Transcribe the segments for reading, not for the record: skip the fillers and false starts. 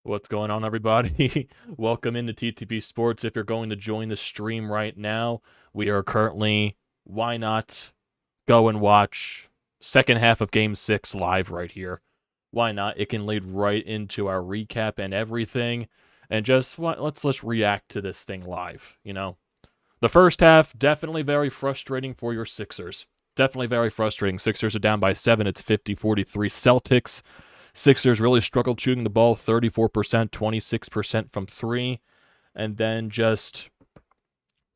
What's going on, everybody? Welcome into TTP Sports. If you're going to join the stream right now, we are currently, why not go and watch second half of Game 6 live right here. Why not? It can lead right into our recap and everything. And let's react to this thing live, you know? The first half, definitely very frustrating for your Sixers. Definitely very frustrating. Sixers are down by 7. It's 50-43 Celtics. Sixers really struggled shooting the ball, 34%, 26% from 3. And then just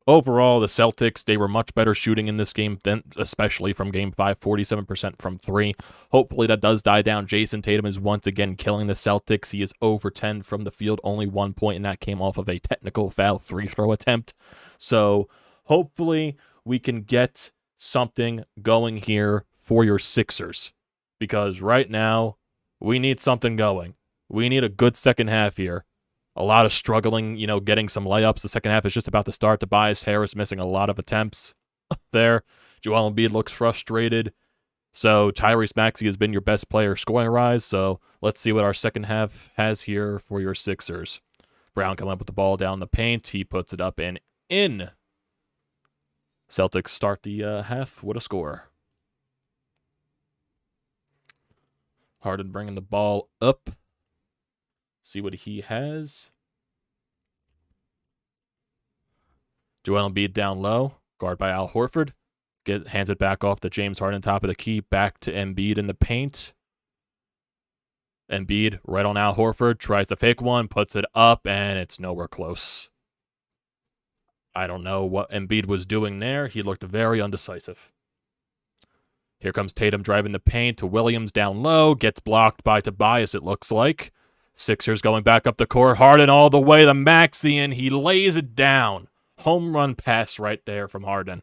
overall, the Celtics, they were much better shooting in this game, than especially from Game 5, 47% from 3. Hopefully that does die down. Jason Tatum is once again killing the Celtics. He is over 10 from the field, only 1 point, and that came off of a technical foul free-throw attempt. So hopefully we can get something going here for your Sixers, because right now we need something going. We need a good second half here. A lot of struggling, getting some layups. The second half is just about to start. Tobias Harris missing a lot of attempts there. Joel Embiid looks frustrated. So Tyrese Maxey has been your best player scoring-wise. So let's see what our second half has here for your Sixers. Brown coming up with the ball down the paint. He puts it up and in. Celtics start the half with a score. Harden bringing the ball up. See what he has. Joel Embiid down low. Guard by Al Horford. Hands it back off to James Harden, top of the key. Back to Embiid in the paint. Embiid right on Al Horford. Tries to fake one. Puts it up, and it's nowhere close. I don't know what Embiid was doing there. He looked very undecisive. Here comes Tatum driving the paint to Williams down low. Gets blocked by Tobias, it looks like. Sixers going back up the court. Harden all the way to Maxey, and he lays it down. Home run pass right there from Harden.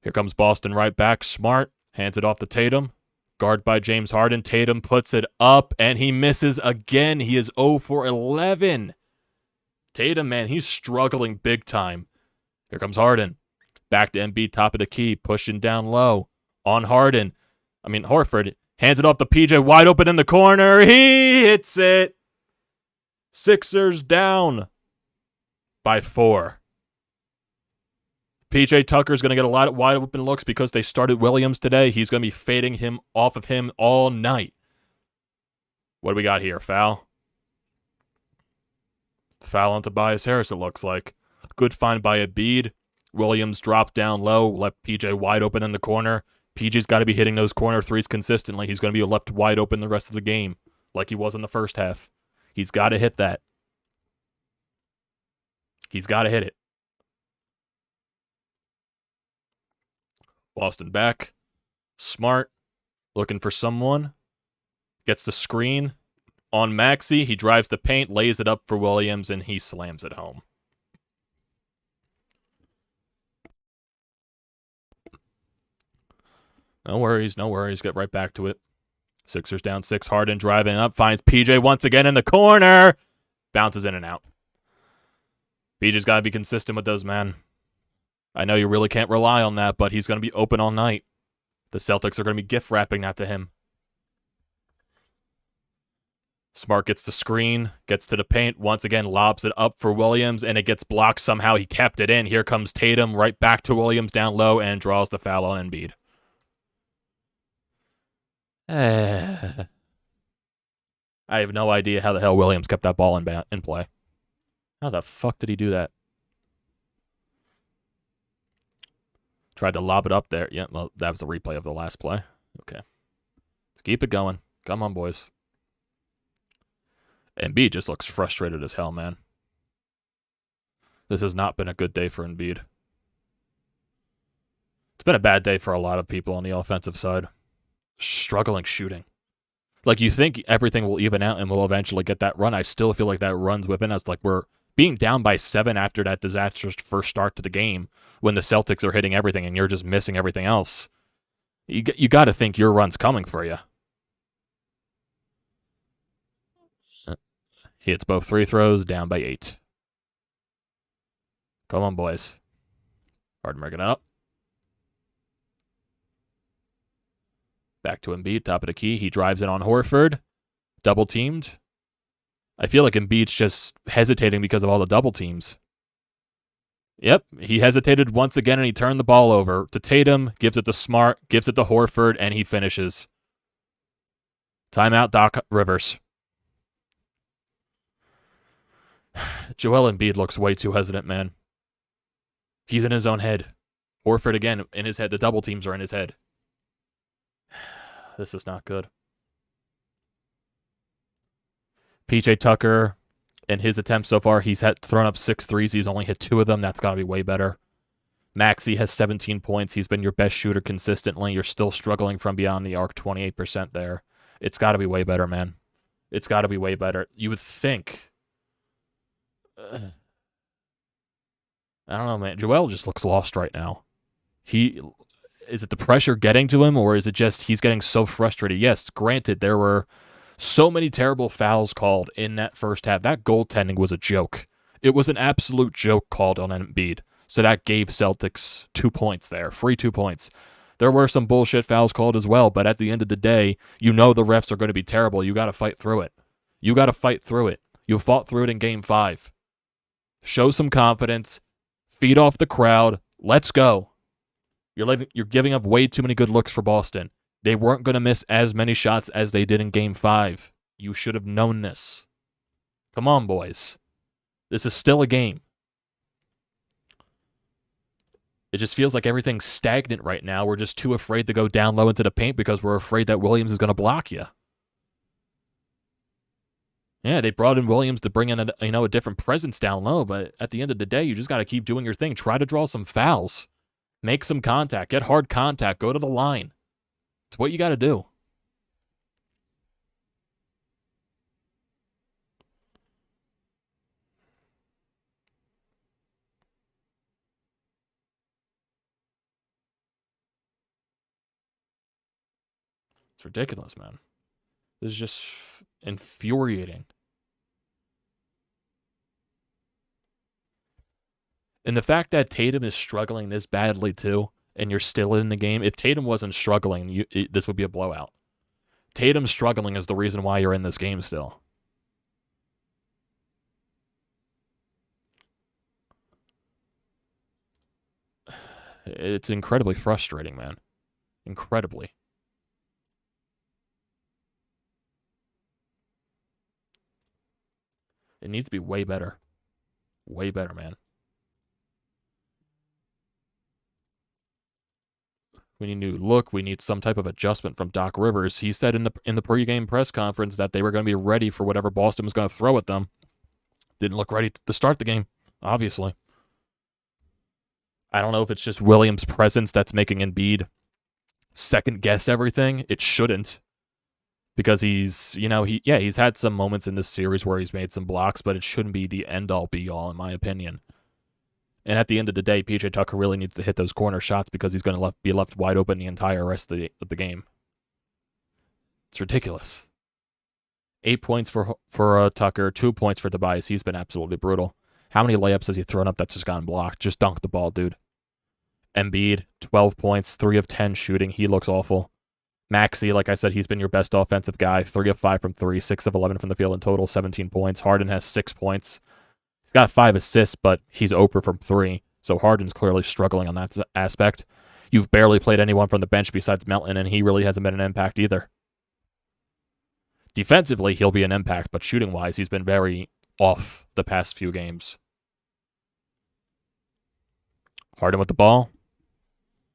Here comes Boston right back. Smart hands it off to Tatum. Guard by James Harden. Tatum puts it up, and he misses again. He is 0 for 11. Tatum, man, he's struggling big time. Here comes Harden. Back to Embiid, top of the key, pushing down low. On Horford. Hands it off to PJ, wide open in the corner. He hits it. Sixers down by 4. PJ Tucker's going to get a lot of wide open looks because they started Williams today. He's going to be fading him off of him all night. What do we got here? Foul? Foul on Tobias Harris, it looks like. Good find by Embiid. Williams dropped down low, left PJ wide open in the corner. PJ's got to be hitting those corner threes consistently. He's going to be left wide open the rest of the game, like he was in the first half. He's got to hit that. He's got to hit it. Boston back. Smart. Looking for someone. Gets the screen on Maxey. He drives the paint, lays it up for Williams, and he slams it home. No worries, no worries. Get right back to it. Sixers down 6. Harden driving up. Finds PJ once again in the corner. Bounces in and out. PJ's got to be consistent with those, man. I know you really can't rely on that, but he's going to be open all night. The Celtics are going to be gift wrapping that to him. Smart gets the screen. Gets to the paint. Once again, lobs it up for Williams, and it gets blocked somehow. He kept it in. Here comes Tatum right back to Williams down low and draws the foul on Embiid. I have no idea how the hell Williams kept that ball in play. How the fuck did he do that? Tried to lob it up there. Yeah, well, that was the replay of the last play. Okay. Let's keep it going. Come on, boys. Embiid just looks frustrated as hell, man. This has not been a good day for Embiid. It's been a bad day for a lot of people on the offensive side. Struggling shooting. Like, you think everything will even out and we'll eventually get that run. I still feel like that run's within us. Like, we're being down by 7 after that disastrous first start to the game when the Celtics are hitting everything and you're just missing everything else. You got to think your run's coming for you. He hits both free throws, down by 8. Come on, boys. Harden bringing it up. Back to Embiid, top of the key. He drives it on Horford. Double teamed. I feel like Embiid's just hesitating because of all the double teams. Yep, he hesitated once again and he turned the ball over to Tatum, gives it to Smart, gives it to Horford, and he finishes. Timeout, Doc Rivers. Joel Embiid looks way too hesitant, man. He's in his own head. Horford again in his head. The double teams are in his head. This is not good. PJ Tucker, in his attempts so far, he's thrown up 6 threes. He's only hit 2 of them. That's got to be way better. Maxey has 17 points. He's been your best shooter consistently. You're still struggling from beyond the arc, 28% there. It's got to be way better, man. It's got to be way better. You would think. I don't know, man. Joel just looks lost right now. Is it the pressure getting to him, or is it just he's getting so frustrated? Yes, granted, there were so many terrible fouls called in that first half. That goaltending was a joke. It was an absolute joke called on Embiid. So that gave Celtics 2 points there, free 2 points. There were some bullshit fouls called as well, but at the end of the day, you know the refs are going to be terrible. You got to fight through it. You got to fight through it. You fought through it in Game 5. Show some confidence. Feed off the crowd. Let's go. You're giving up way too many good looks for Boston. They weren't going to miss as many shots as they did in Game 5. You should have known this. Come on, boys. This is still a game. It just feels like everything's stagnant right now. We're just too afraid to go down low into the paint because we're afraid that Williams is going to block you. Yeah, they brought in Williams to bring in a different presence down low, but at the end of the day, you just got to keep doing your thing. Try to draw some fouls. Make some contact. Get hard contact. Go to the line. It's what you got to do. It's ridiculous, man. This is just infuriating. And the fact that Tatum is struggling this badly too, and you're still in the game. If Tatum wasn't struggling, this would be a blowout. Tatum struggling is the reason why you're in this game still. It's incredibly frustrating, man. Incredibly. It needs to be way better. Way better, man. We need a new look. We need some type of adjustment from Doc Rivers. He said in the pregame press conference that they were going to be ready for whatever Boston was going to throw at them. Didn't look ready to start the game, obviously. I don't know if it's just Williams' presence that's making Embiid second guess everything. It shouldn't, because he's had some moments in this series where he's made some blocks, but it shouldn't be the end all be all in my opinion. And at the end of the day, PJ Tucker really needs to hit those corner shots because he's going to be left wide open the entire rest of the game. It's ridiculous. 8 points for Tucker, 2 points for Tobias. He's been absolutely brutal. How many layups has he thrown up that's just gotten blocked? Just dunk the ball, dude. Embiid, 12 points, 3 of 10 shooting. He looks awful. Maxey, like I said, he's been your best offensive guy. 3 of 5 from 3, 6 of 11 from the field in total, 17 points. Harden has 6 points. He's got 5 assists, but he's 0 from 3. So Harden's clearly struggling on that aspect. You've barely played anyone from the bench besides Melton, and he really hasn't been an impact either. Defensively, he'll be an impact, but shooting-wise, he's been very off the past few games. Harden with the ball.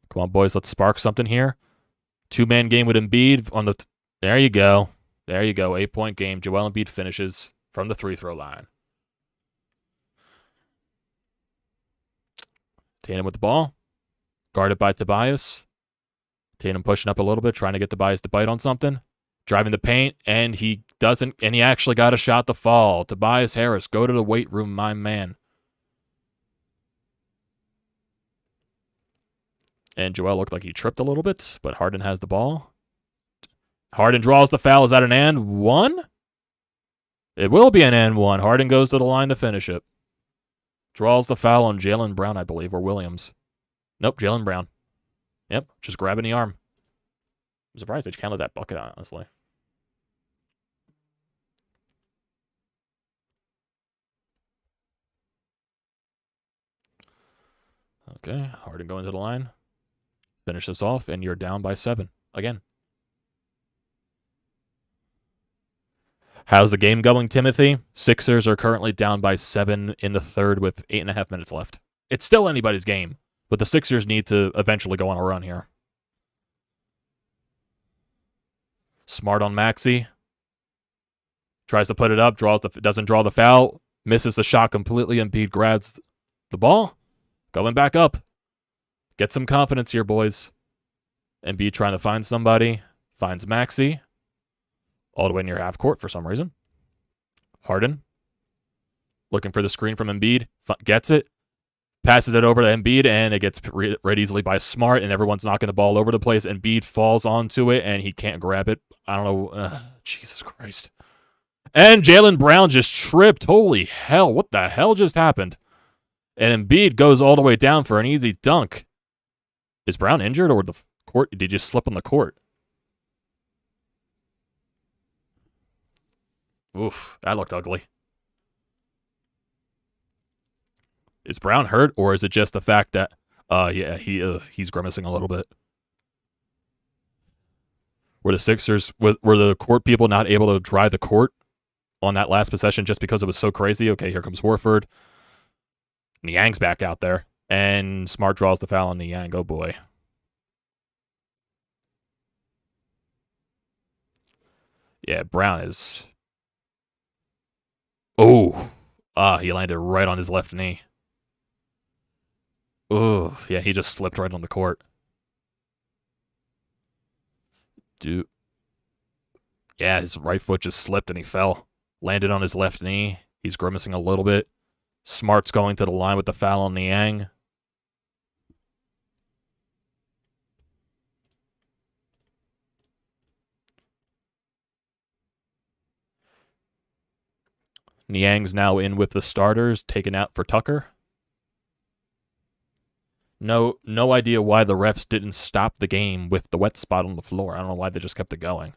Come on, boys, let's spark something here. 2-man game with Embiid on the... There you go. There you go. 8-point game. Joel Embiid finishes from the free-throw line. Tatum with the ball. Guarded by Tobias. Tatum pushing up a little bit, trying to get Tobias to bite on something. Driving the paint, and he doesn't, and he actually got a shot to fall. Tobias Harris, go to the weight room, my man. And Joel looked like he tripped a little bit, but Harden has the ball. Harden draws the foul. Is that an and one? It will be an and one. Harden goes to the line to finish it. Draws the foul on Jaylen Brown, I believe, or Williams. Nope, Jaylen Brown. Yep, just grabbing the arm. I'm surprised they counted that bucket, honestly. Okay, Harden going to the line. Finish this off, and you're down by 7 again. How's the game going, Timothy? Sixers are currently down by 7 in the third with 8.5 minutes left. It's still anybody's game, but the Sixers need to eventually go on a run here. Smart on Maxey. Tries to put it up, doesn't draw the foul, misses the shot completely. Embiid grabs the ball. Going back up. Get some confidence here, boys. Embiid trying to find somebody. Finds Maxey. All the way near half court for some reason. Harden. Looking for the screen from Embiid. Gets it. Passes it over to Embiid, and it gets read easily by Smart, and everyone's knocking the ball over the place. Embiid falls onto it, and he can't grab it. I don't know. Jesus Christ. And Jaylen Brown just tripped. Holy hell. What the hell just happened? And Embiid goes all the way down for an easy dunk. Is Brown injured, or the court? Did he just slip on the court? Oof, that looked ugly. Is Brown hurt, or is it just the fact that, yeah, he's grimacing a little bit? Were the Sixers, were the court people not able to drive the court on that last possession just because it was so crazy? Okay, here comes Horford. Niang's back out there, and Smart draws the foul on Niang. Oh, boy. Yeah, Brown is... Oh, he landed right on his left knee. Oh, yeah, he just slipped right on the court. Dude. Yeah, his right foot just slipped and he fell. Landed on his left knee. He's grimacing a little bit. Smart's going to the line with the foul on Niang. Niang's now in with the starters, taken out for Tucker. No idea why the refs didn't stop the game with the wet spot on the floor. I don't know why they just kept it going.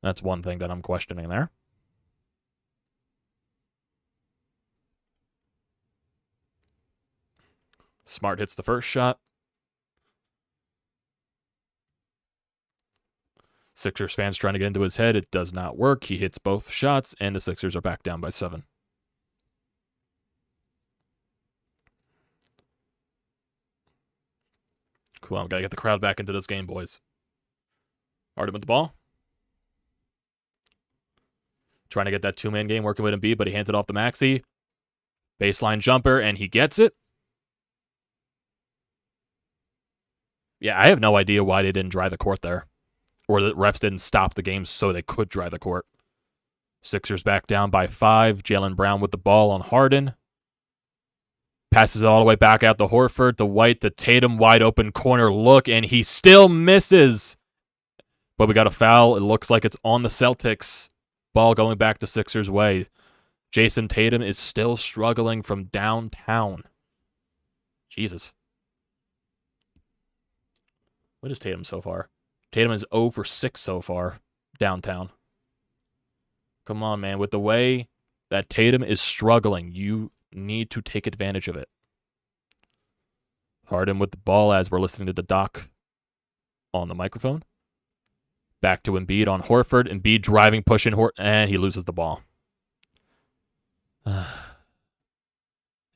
That's one thing that I'm questioning there. Smart hits the first shot. Sixers fans trying to get into his head. It does not work. He hits both shots, and the Sixers are back down by 7. Cool, I've got to get the crowd back into this game, boys. Harden with the ball. Trying to get that two-man game working with Embiid, but he hands it off to Maxey. Baseline jumper, and he gets it. Yeah, I have no idea why they didn't dry the court there. Or the refs didn't stop the game so they could dry the court. Sixers back down by 5. Jaylen Brown with the ball on Harden. Passes it all the way back out to Horford, to White, to Tatum, wide open corner look, and he still misses. But we got a foul. It looks like it's on the Celtics. Ball going back to Sixers' way. Jason Tatum is still struggling from downtown. Jesus. What is Tatum so far? Tatum is 0 for 6 so far downtown. Come on, man. With the way that Tatum is struggling, you need to take advantage of it. Harden with the ball as we're listening to the doc on the microphone. Back to Embiid on Horford. Embiid driving, pushing, and he loses the ball.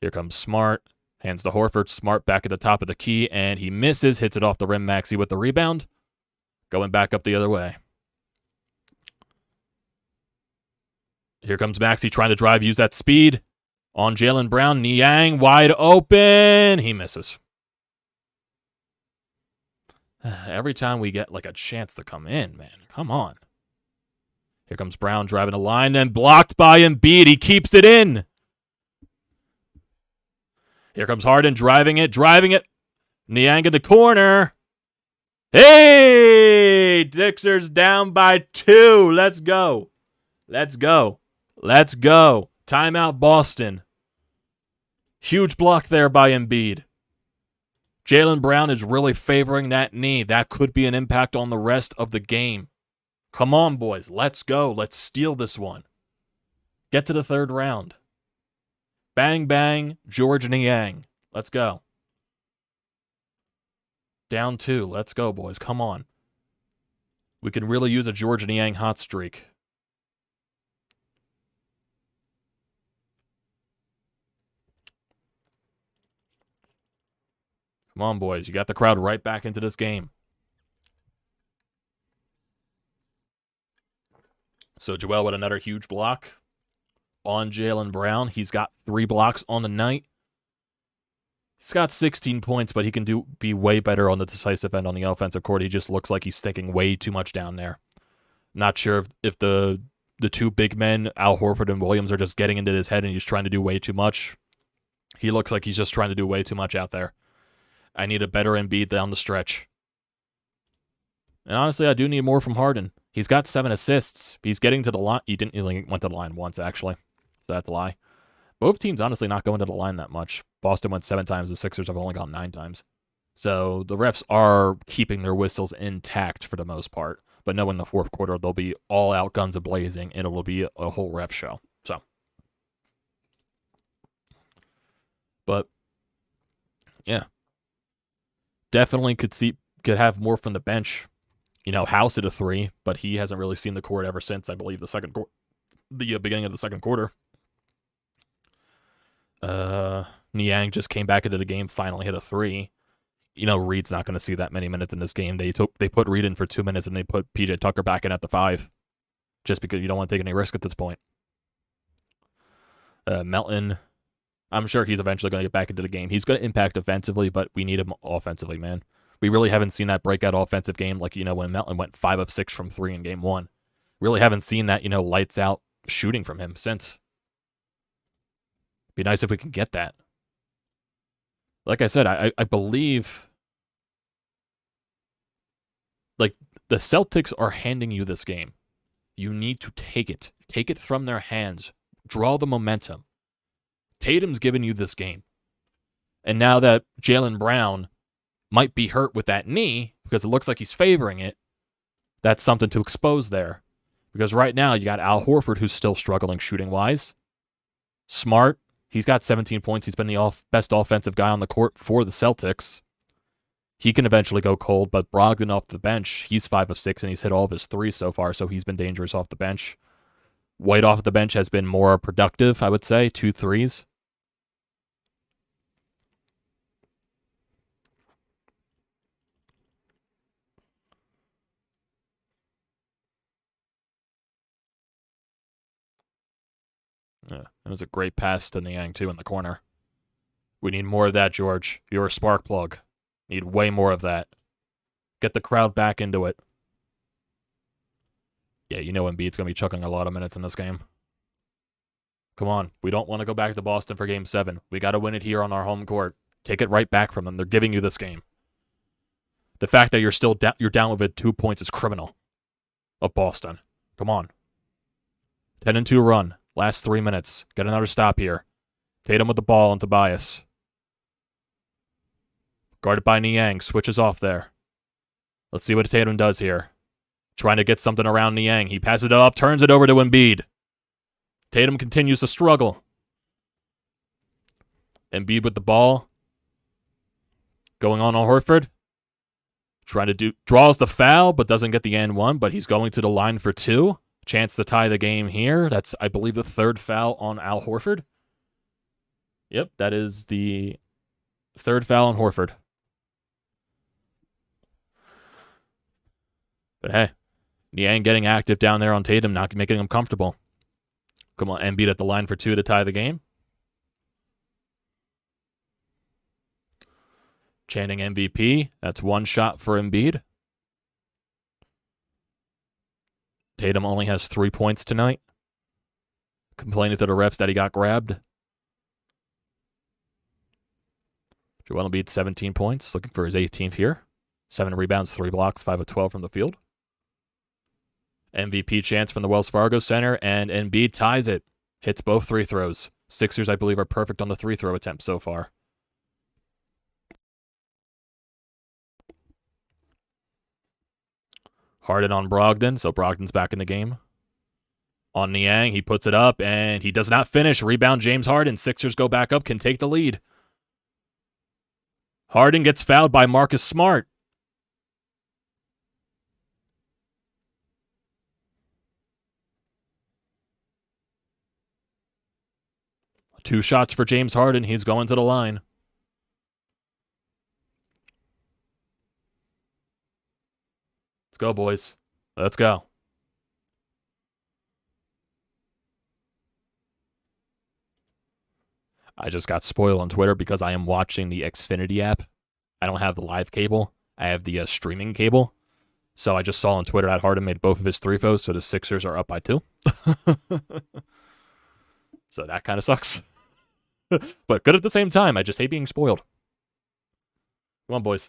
Here comes Smart. Hands to Horford. Smart back at the top of the key, and he misses. Hits it off the rim. Maxey with the rebound. Going back up the other way. Here comes Maxey trying to drive, use that speed. On Jaylen Brown. Niang wide open. He misses. Every time we get like a chance to come in, man. Come on. Here comes Brown driving a line, then blocked by Embiid. He keeps it in. Here comes Harden driving it. Niang in the corner. Hey! Sixers down by 2. Let's go. Timeout, Boston. Huge block there by Embiid. Jaylen Brown is really favoring that knee. That could be an impact on the rest of the game. Come on, boys. Let's go. Let's steal this one. Get to the third round. Bang, bang, George Niang. Let's go. Down 2. Let's go, boys. Come on. We can really use a George Niang hot streak. Come on, boys. You got the crowd right back into this game. So Joel with another huge block on Jaylen Brown. He's got 3 blocks on the night. He's got 16 points, but he can be way better on the decisive end on the offensive court. He just looks like he's thinking way too much down there. Not sure if the 2 big men, Al Horford and Williams, are just getting into his head and he's trying to do way too much. He looks like he's just trying to do way too much out there. I need a better Embiid down the stretch. And honestly, I do need more from Harden. He's got 7 assists. He's getting to the line. He went to the line once, actually. So that's a lie. Both teams, honestly, not going to the line that much. Boston went 7 times. The Sixers have only gone 9 times. So the refs are keeping their whistles intact for the most part. But knowing the fourth quarter, they'll be all out guns a-blazing, and it will be a whole ref show. So, but, yeah. Definitely could have more from the bench. You know, House at a 3, but he hasn't really seen the court ever since, I believe, the beginning of the second quarter. Niang just came back into the game, finally hit a 3. You know, Reed's not going to see that many minutes in this game. They put Reed in for 2 minutes, and they put PJ Tucker back in at the 5, just because you don't want to take any risk at this point. Melton, I'm sure he's eventually going to get back into the game. He's going to impact offensively, but we need him offensively, man. We really haven't seen that breakout offensive game like, you know, when Melton went 5 of 6 from 3 in game 1. Really haven't seen that, you know, lights out shooting from him since. Be nice if we can get that. Like I said, I believe, like, the Celtics are handing you this game. You need to take it. Take it from their hands. Draw the momentum. Tatum's giving you this game. And now that Jaylen Brown might be hurt with that knee, because it looks like he's favoring it, that's something to expose there. Because right now, you got Al Horford, who's still struggling shooting-wise. Smart. He's got 17 points. He's been the best offensive guy on the court for the Celtics. He can eventually go cold, but Brogdon off the bench, he's 5 of 6, and he's hit all of his 3s so far, so he's been dangerous off the bench. White off the bench has been more productive, I would say, 2 threes. Yeah, it was a great pass to Niang, too, in the corner. We need more of that, George. You're a spark plug. Need way more of that. Get the crowd back into it. Yeah, you know Embiid's going to be chucking a lot of minutes in this game. Come on. We don't want to go back to Boston for Game 7. We got to win it here on our home court. Take it right back from them. They're giving you this game. The fact that you're still you're down with it 2 points is criminal of Boston. Come on. 10-2 run. Last 3 minutes. Get another stop here. Tatum with the ball and Tobias. Guarded by Niang. Switches off there. Let's see what Tatum does here. Trying to get something around Niang. He passes it off. Turns it over to Embiid. Tatum continues to struggle. Embiid with the ball. Going on Horford. Draws the foul, but doesn't get the N1, but he's going to the line for 2. Chance to tie the game here. That's, I believe, the 3rd foul on Al Horford. Yep, that is the 3rd foul on Horford. But hey, Niang getting active down there on Tatum, not making him comfortable. Come on, Embiid at the line for 2 to tie the game. Chanting MVP. That's 1 shot for Embiid. Tatum only has 3 points tonight. Complaining to the refs that he got grabbed. Joel Embiid, 17 points. Looking for his 18th here. 7 rebounds, 3 blocks, 5 of 12 from the field. MVP chance from the Wells Fargo Center, and Embiid ties it. Hits both 3 throws. Sixers, I believe, are perfect on the 3-throw attempts so far. Harden on Brogdon, so Brogdon's back in the game. On Niang, he puts it up, and he does not finish. Rebound, James Harden. Sixers go back up, can take the lead. Harden gets fouled by Marcus Smart. 2 shots for James Harden. He's going to the line. Let's go, boys. Let's go. I just got spoiled on Twitter because I am watching the Xfinity app. I don't have the live cable. I have the streaming cable. So I just saw on Twitter that Harden made both of his 3-0s, so the Sixers are up by 2. So that kind of sucks. But good at the same time. I just hate being spoiled. Come on, boys.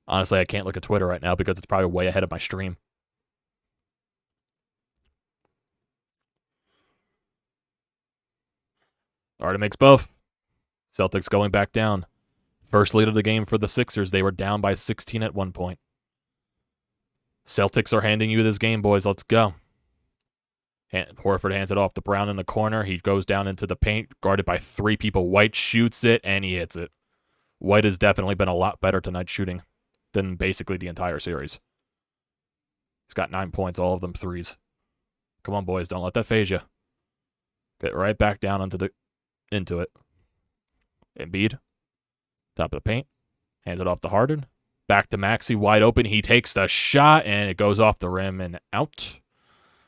Honestly, I can't look at Twitter right now because it's probably way ahead of my stream. Harden makes both. Celtics going back down. First lead of the game for the Sixers. They were down by 16 at one point. Celtics are handing you this game, boys. Let's go. Horford hands it off to Brown in the corner. He goes down into the paint, guarded by 3 people. White shoots it, and he hits it. White has definitely been a lot better tonight shooting than basically the entire series. He's got 9 points, all of them threes. Come on, boys. Don't let that phase you. Get right back down into it. Embiid. Top of the paint. Hands it off to Harden. Back to Maxey. Wide open. He takes the shot, and it goes off the rim and out.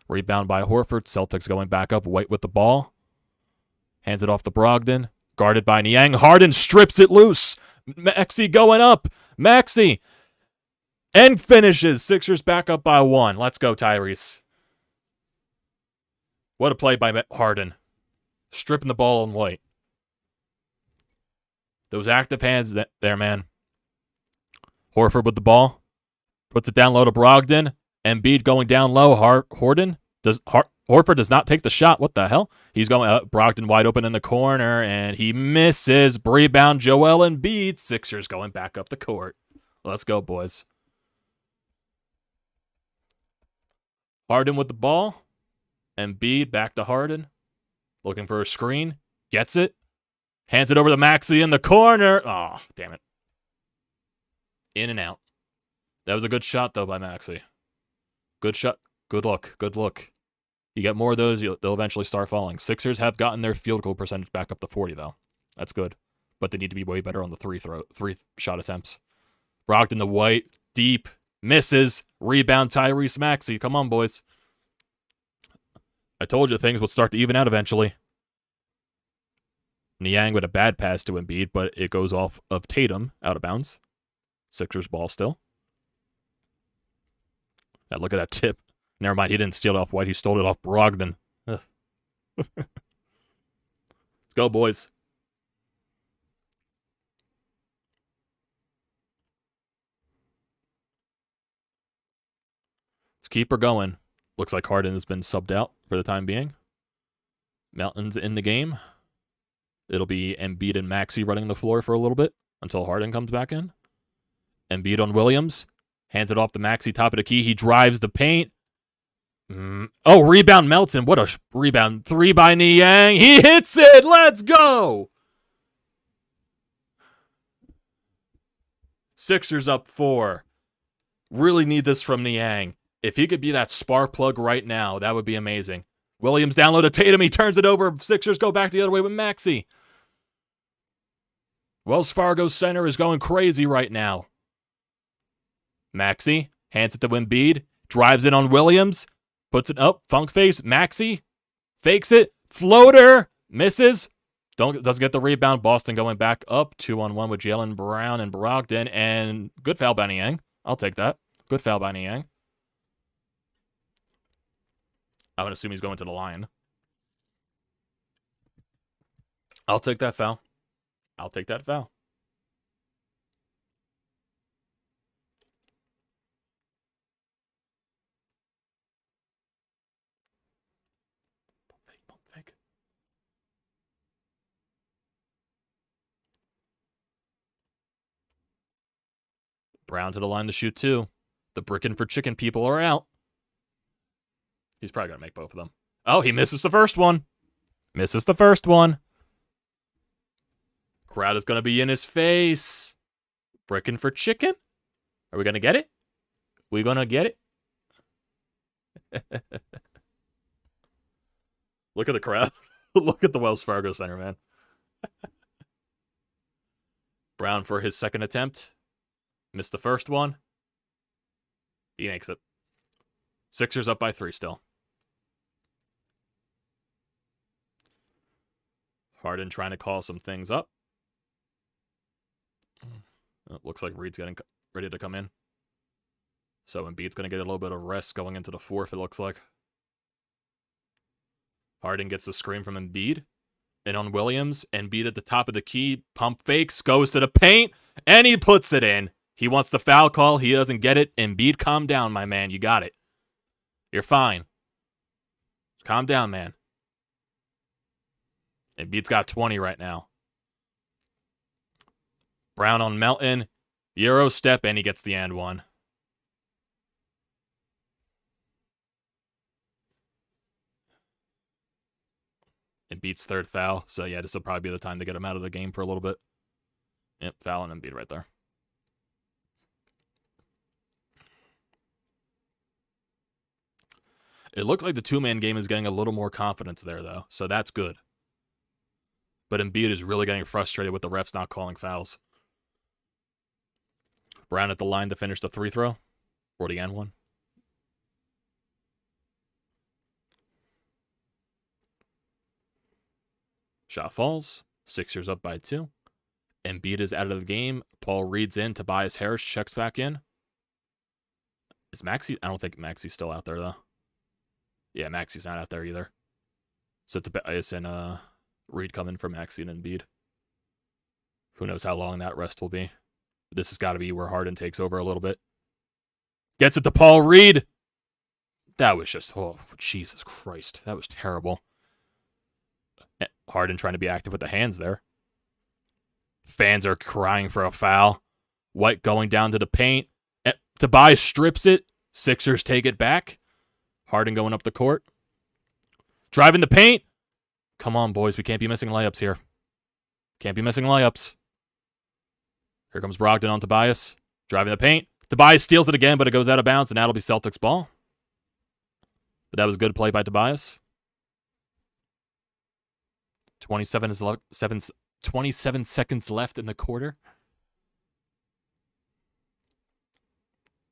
Rebound by Horford. Celtics going back up. White with the ball. Hands it off to Brogdon. Guarded by Niang. Harden strips it loose. Maxey going up. Maxey. And finishes. Sixers back up by 1. Let's go, Tyrese. What a play by Harden. Stripping the ball on White. Those active hands there, man. Horford with the ball. Puts it down low to Brogdon. Embiid going down low. Horford does not take the shot. What the hell? He's going up. Brogdon wide open in the corner, and he misses. Rebound, Joel Embiid. Sixers going back up the court. Let's go, boys. Harden with the ball. Embiid back to Harden. Looking for a screen. Gets it. Hands it over to Maxey in the corner. Oh, damn it. In and out. That was a good shot, though, by Maxey. Good shot. Good look. Good look. You get more of those, they'll eventually start falling. Sixers have gotten their field goal percentage back up to 40, though. That's good. But they need to be way better on the three shot attempts. Brogdon to White. Deep. Misses. Rebound Tyrese Maxey. Come on, boys. I told you things would start to even out eventually. Niang with a bad pass to Embiid, but it goes off of Tatum, out of bounds. Sixers ball still. Now look at that tip. Never mind, he didn't steal it off White. He stole it off Brogdon. Let's go, boys. Let's keep her going. Looks like Harden has been subbed out for the time being. Mountain's in the game. It'll be Embiid and Maxey running the floor for a little bit until Harden comes back in. Embiid on Williams. Hands it off to Maxey, top of the key. He drives the paint. Oh, rebound Melton. What a rebound. 3 by Niang. He hits it. Let's go. Sixers up 4. Really need this from Niang. If he could be that spark plug right now, that would be amazing. Williams down low to Tatum. He turns it over. Sixers go back the other way with Maxey. Wells Fargo Center is going crazy right now. Maxey hands it to Embiid. Drives in on Williams. Puts it up. Funk face. Maxey fakes it. Floater. Misses. Doesn't get the rebound. Boston going back up. 2-on-1 with Jaylen Brown and Brogdon. And good foul by Niang. I'll take that. Good foul by Niang. I would assume he's going to the line. I'll take that foul. I'll take that foul. Pump fake. Brown to the line to shoot 2. The brickin' for chicken people are out. He's probably going to make both of them. Oh, he misses the first one. Misses the first one. Crowd is going to be in his face. Brickin' for chicken? Are we going to get it? We going to get it? Look at the crowd. Look at the Wells Fargo Center, man. Brown for his second attempt. Missed the first one. He makes it. Sixers up by 3 still. Harden trying to call some things up. It looks like Reed's getting ready to come in. So Embiid's going to get a little bit of rest going into the fourth, it looks like. Harden gets the screen from Embiid. And on Williams, Embiid at the top of the key, pump fakes, goes to the paint, and he puts it in. He wants the foul call. He doesn't get it. Embiid, calm down, my man. You got it. You're fine. Calm down, man. Embiid's got 20 right now. Brown on Melton. Euro step, and he gets the and one. Embiid's third foul. So, yeah, this will probably be the time to get him out of the game for a little bit. Yep, foul and Embiid right there. It looks like the two-man game is getting a little more confidence there, though. So that's good. But Embiid is really getting frustrated with the refs not calling fouls. Brown at the line to finish the free throw. Or the and one. Shot falls. Sixers up by 2. Embiid is out of the game. Paul Reed's in. Tobias Harris checks back in. Is Maxey? I don't think Maxey's still out there, though. Yeah, Maxey's not out there either. So Tobias and Reed come in for Maxey and Embiid. Who knows how long that rest will be. This has got to be where Harden takes over a little bit. Gets it to Paul Reed. That was just, oh, Jesus Christ. That was terrible. Harden trying to be active with the hands there. Fans are crying for a foul. White going down to the paint. Tobias strips it. Sixers take it back. Harden going up the court. Driving the paint. Come on, boys. We can't be missing layups here. Can't be missing layups. Here comes Brogdon on Tobias. Driving the paint. Tobias steals it again, but it goes out of bounds, and that'll be Celtics ball. But that was good play by Tobias. 27 seconds left in the quarter.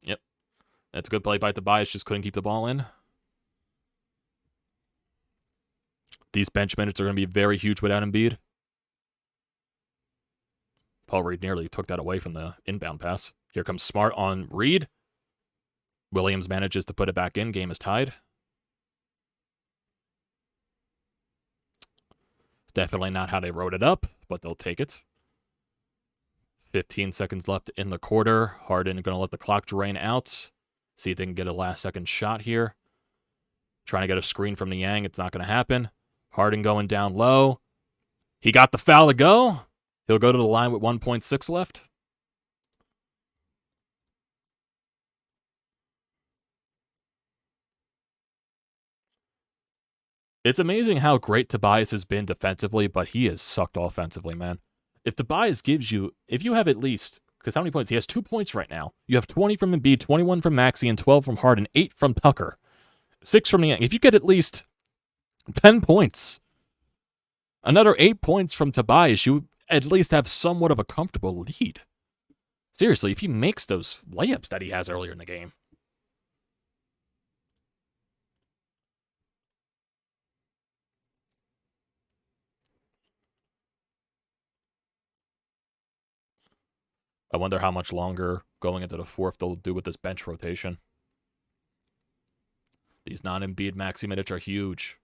Yep. That's a good play by Tobias. Just couldn't keep the ball in. These bench minutes are going to be very huge without Embiid. Paul Reed nearly took that away from the inbound pass. Here comes Smart on Reed. Williams manages to put it back in. Game is tied. Definitely not how they wrote it up, but they'll take it. 15 seconds left in the quarter. Harden going to let the clock drain out. See if they can get a last-second shot here. Trying to get a screen from Niang. It's not going to happen. Harden going down low. He got the foul to go. He'll go to the line with 1.6 left. It's amazing how great Tobias has been defensively, but he has sucked offensively, man. If Tobias gives you, if you have at least, because how many points? He has 2 points right now. You have 20 from Embiid, 21 from Maxey, and 12 from Harden, 8 from Tucker, 6 from Niang. If you get at least 10 points, another 8 points from Tobias, you at least have somewhat of a comfortable lead. Seriously, if he makes those layups that he has earlier in the game. I wonder how much longer going into the fourth they'll do with this bench rotation. These non-Embiid Maxey minutes are huge.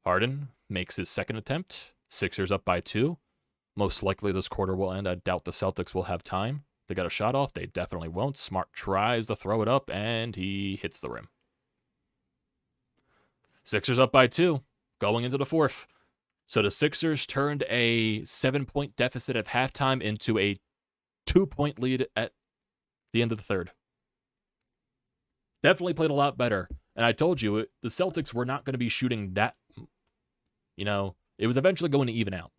Harden makes his second attempt. Sixers up by 2. Most likely this quarter will end. I doubt the Celtics will have time to get a shot off. They definitely won't. Smart tries to throw it up, and he hits the rim. Sixers up by 2, going into the fourth. So the Sixers turned a 7-point deficit at halftime into a 2-point lead at the end of the third. Definitely played a lot better. And I told you, the Celtics were not going to be shooting that. You know, it was eventually going to even out.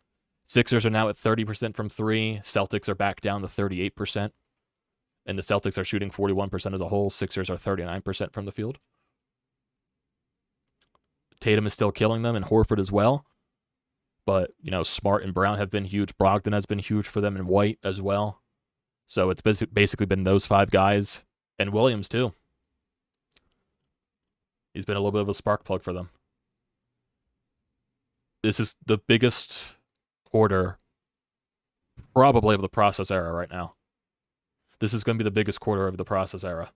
Sixers are now at 30% from 3. Celtics are back down to 38%. And the Celtics are shooting 41% as a whole. Sixers are 39% from the field. Tatum is still killing them, and Horford as well. But, you know, Smart and Brown have been huge. Brogdon has been huge for them, and White as well. So it's basically been those 5 guys. And Williams, too. He's been a little bit of a spark plug for them. This is the biggest quarter probably of the process era right now. This is going to be the biggest quarter of the process era.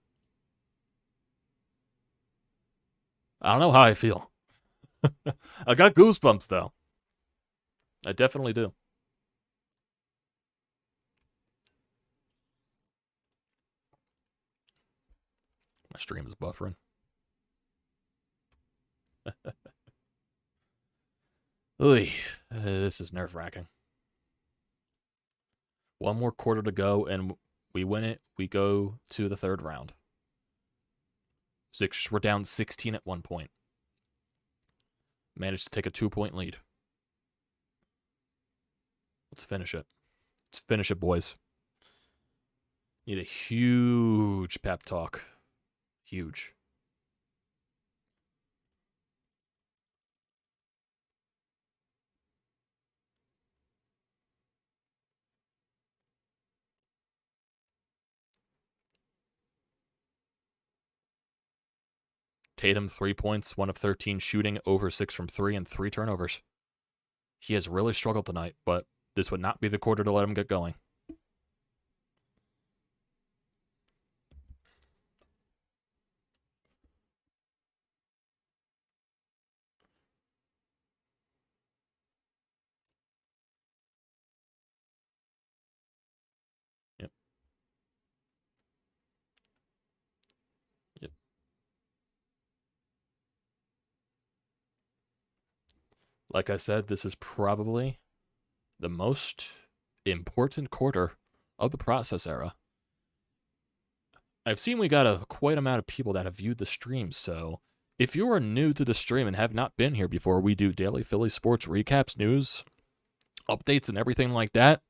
I don't know how I feel. I got goosebumps, though. I definitely do. My stream is buffering. Oy, this is nerve-wracking. One more quarter to go, and we win it. We go to the 3rd round. Sixers were down 16 at one point. Managed to take a 2-point lead. Let's finish it. Let's finish it, boys. Need a huge pep talk. Huge. Tatum, 3 points, 1 of 13 shooting, over 6 from 3, and 3 turnovers. He has really struggled tonight, but this would not be the quarter to let him get going. Yep. Yep. Like I said, this is probably the most important quarter of the process era. I've seen we got a quite amount of people that have viewed the stream, so if you are new to the stream and have not been here before, we do daily Philly sports recaps, news, updates, and everything like that.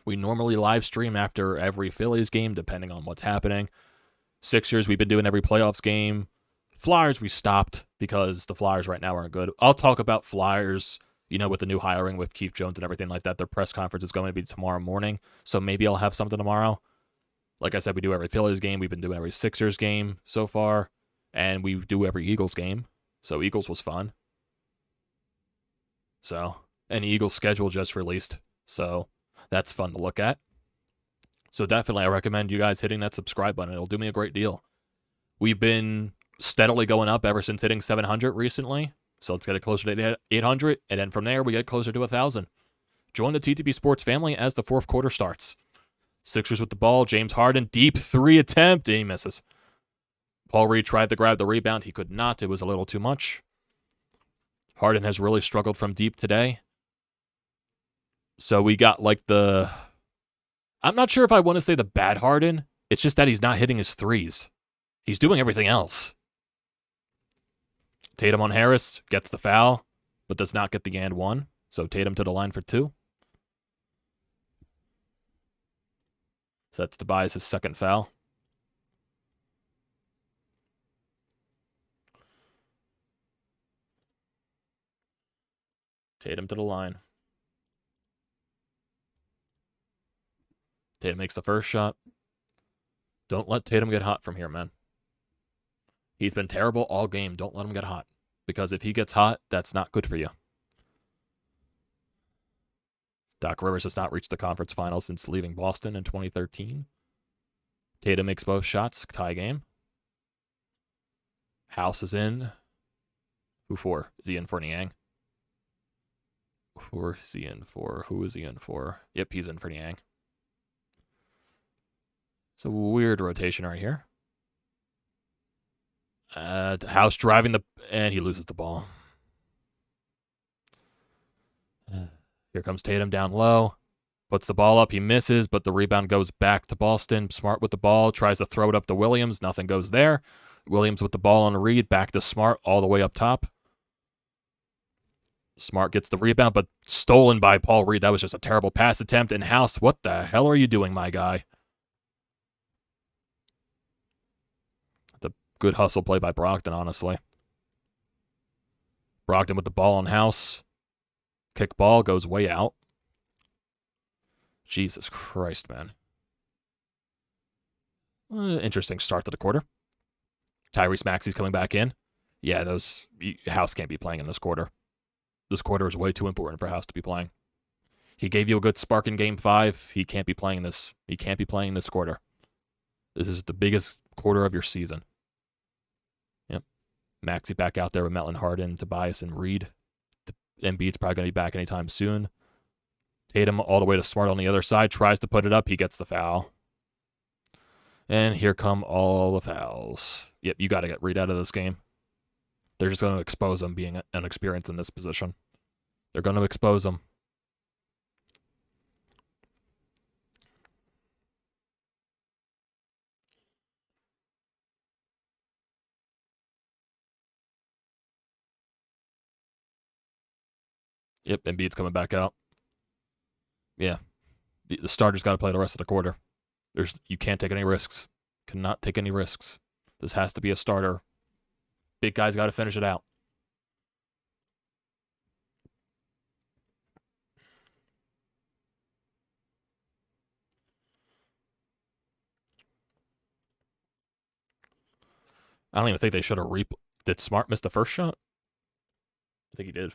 We normally live stream after every Phillies game, depending on what's happening. Sixers, we've been doing every playoffs game. Flyers, we stopped because the Flyers right now aren't good. I'll talk about Flyers, you know, with the new hiring with Keith Jones and everything like that. Their press conference is going to be tomorrow morning, so maybe I'll have something tomorrow. Like I said, we do every Phillies game. We've been doing every Sixers game so far, and we do every Eagles game. So Eagles was fun. So, and the Eagles schedule just released, so that's fun to look at. So definitely, I recommend you guys hitting that subscribe button. It'll do me a great deal. We've been steadily going up ever since hitting 700 recently. So let's get it closer to 800, and then from there, we get closer to 1,000. Join the TTP Sports family as the 4th quarter starts. Sixers with the ball. James Harden, deep 3 attempt. He misses. Paul Reed tried to grab the rebound. He could not. It was a little too much. Harden has really struggled from deep today. So we got like the... I'm not sure if I want to say the bad Harden. It's just that he's not hitting his threes. He's doing everything else. Tatum on Harris, gets the foul, but does not get the and 1. So Tatum to the line for 2. So that's Tobias' 2nd foul. Tatum to the line. Tatum makes the first shot. Don't let Tatum get hot from here, man. He's been terrible all game. Don't let him get hot. Because if he gets hot, that's not good for you. Doc Rivers has not reached the conference finals since leaving Boston in 2013. Tatum makes both shots. Tie game. House is in. Who for? Is he in for Niang? Who is he in for? Who is he in for? Yep, he's in for Niang. It's a weird rotation right here. House driving the... And he loses the ball. Here comes Tatum down low. Puts the ball up. He misses, but the rebound goes back to Boston. Smart with the ball. Tries to throw it up to Williams. Nothing goes there. Williams with the ball on Reed. Back to Smart all the way up top. Smart gets the rebound, but stolen by Paul Reed. That was just a terrible pass attempt. And House, what the hell are you doing, my guy? That's a good hustle play by Brogdon, honestly. Brogdon with the ball on house. Kick ball goes way out. Jesus Christ, man. Interesting start to the quarter. Tyrese Maxey's coming back in. Yeah, House can't be playing in this quarter. This quarter is way too important for House to be playing. He gave you a good spark in Game 5. He can't be playing this. He can't be playing this quarter. This is the biggest quarter of your season. Yep. Maxey back out there with Melton, Harden, Tobias, and Reed. Embiid's probably going to be back anytime soon. Tatum all the way to Smart on the other side. Tries to put it up. He gets the foul. And here come all the fouls. Yep, you got to get Reed out of this game. They're just going to expose him being inexperienced in this position. They're going to expose him. Yep, Embiid's coming back out. Yeah, the starter's got to play the rest of the quarter. You can't take any risks. Cannot take any risks. This has to be a starter. Big guy's got to finish it out. I don't even think they should have Did Smart miss the first shot? I think he did.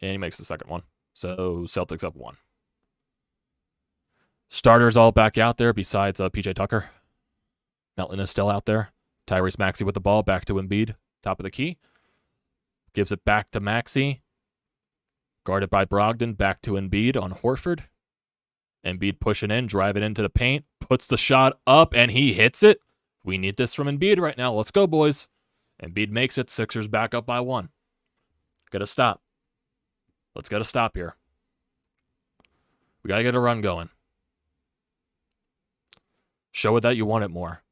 And he makes the second one. So Celtics up 1. Starters all back out there besides PJ Tucker. Melton is still out there. Tyrese Maxey with the ball. Back to Embiid. Top of the key. Gives it back to Maxey. Guarded by Brogdon. Back to Embiid on Horford. Embiid pushing in. Driving into the paint. Puts the shot up and he hits it. We need this from Embiid right now. Let's go, boys. Embiid makes it. Sixers back up by 1. Gotta stop. Let's get a stop here. We got to get a run going. Show it that you want it more.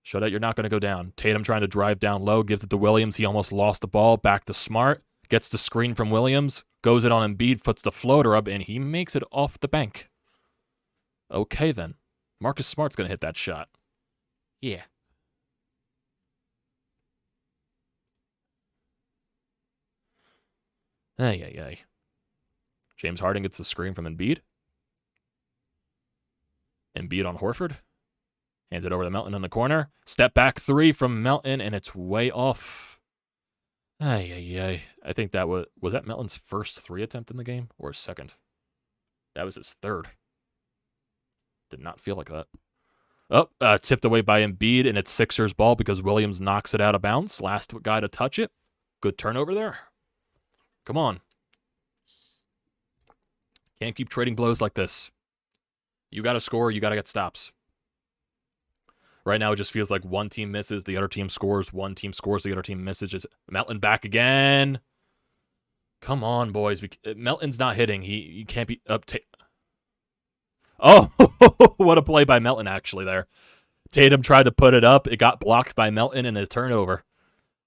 Show that you're not going to go down. Tatum trying to drive down low. Gives it to Williams. He almost lost the ball. Back to Smart. Gets the screen from Williams. Goes it on Embiid. Puts the floater up. And he makes it off the bank. Okay, then. Marcus Smart's going to hit that shot. Yeah. Ay. James Harden gets the screen from Embiid. Embiid on Horford. Hands it over to Melton in the corner. Step back 3 from Melton, and it's way off. Ay. I think that was that Melton's first 3 attempt in the game or second? That was his third. Did not feel like that. Oh, tipped away by Embiid, and it's Sixers ball because Williams knocks it out of bounds. Last guy to touch it. Good turnover there. Come on. Can't keep trading blows like this. You got to score. You got to get stops. Right now, it just feels like one team misses, the other team scores. One team scores, the other team misses. Just Melton back again. Come on, boys. Melton's not hitting. He can't be up. Oh, what a play by Melton, actually, there. Tatum tried to put it up. It got blocked by Melton and a turnover.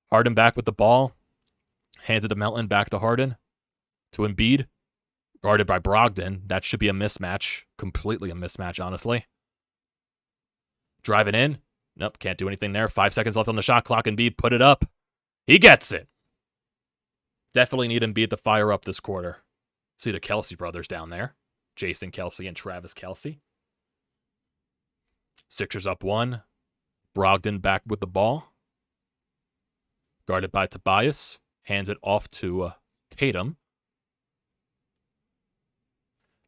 Harden back with the ball. Hands it to Melton, back to Harden. To Embiid. Guarded by Brogdon. That should be a mismatch. Completely a mismatch, honestly. Driving in. Nope, can't do anything there. 5 seconds left on the shot clock. Embiid put it up. He gets it. Definitely need Embiid to fire up this quarter. See the Kelsey brothers down there. Jason Kelsey and Travis Kelsey. Sixers up 1. Brogdon back with the ball. Guarded by Tobias. Hands it off to Tatum.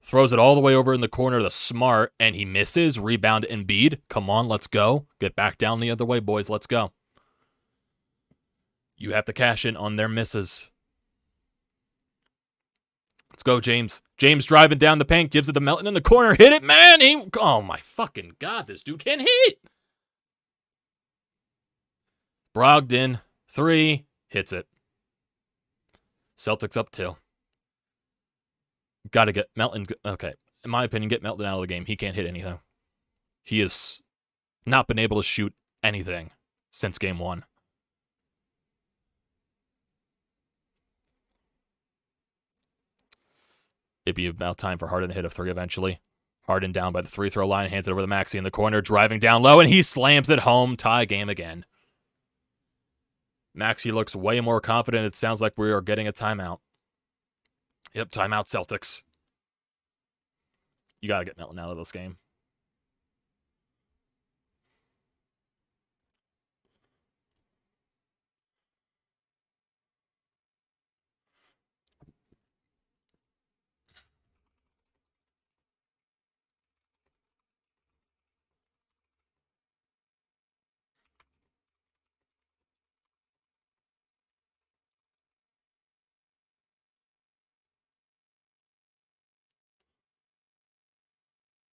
Throws it all the way over in the corner to Smart, and he misses. Rebound Embiid. Come on, let's go. Get back down the other way, boys. Let's go. You have to cash in on their misses. Let's go, James. James driving down the paint. Gives it to Melton in the corner. Hit it, man. Oh, my fucking God. This dude can't hit. Brogdon. 3. Hits it. Celtics up 2. Got to get Melton. Okay. In my opinion, get Melton out of the game. He can't hit anything. He has not been able to shoot anything since game 1. It'd be about time for Harden to hit a 3 eventually. Harden down by the free-throw line, hands it over to Maxey in the corner, driving down low, and he slams it home. Tie game again. Maxey looks way more confident. It sounds like we are getting a timeout. Yep, timeout Celtics. You got to get Melton out of this game.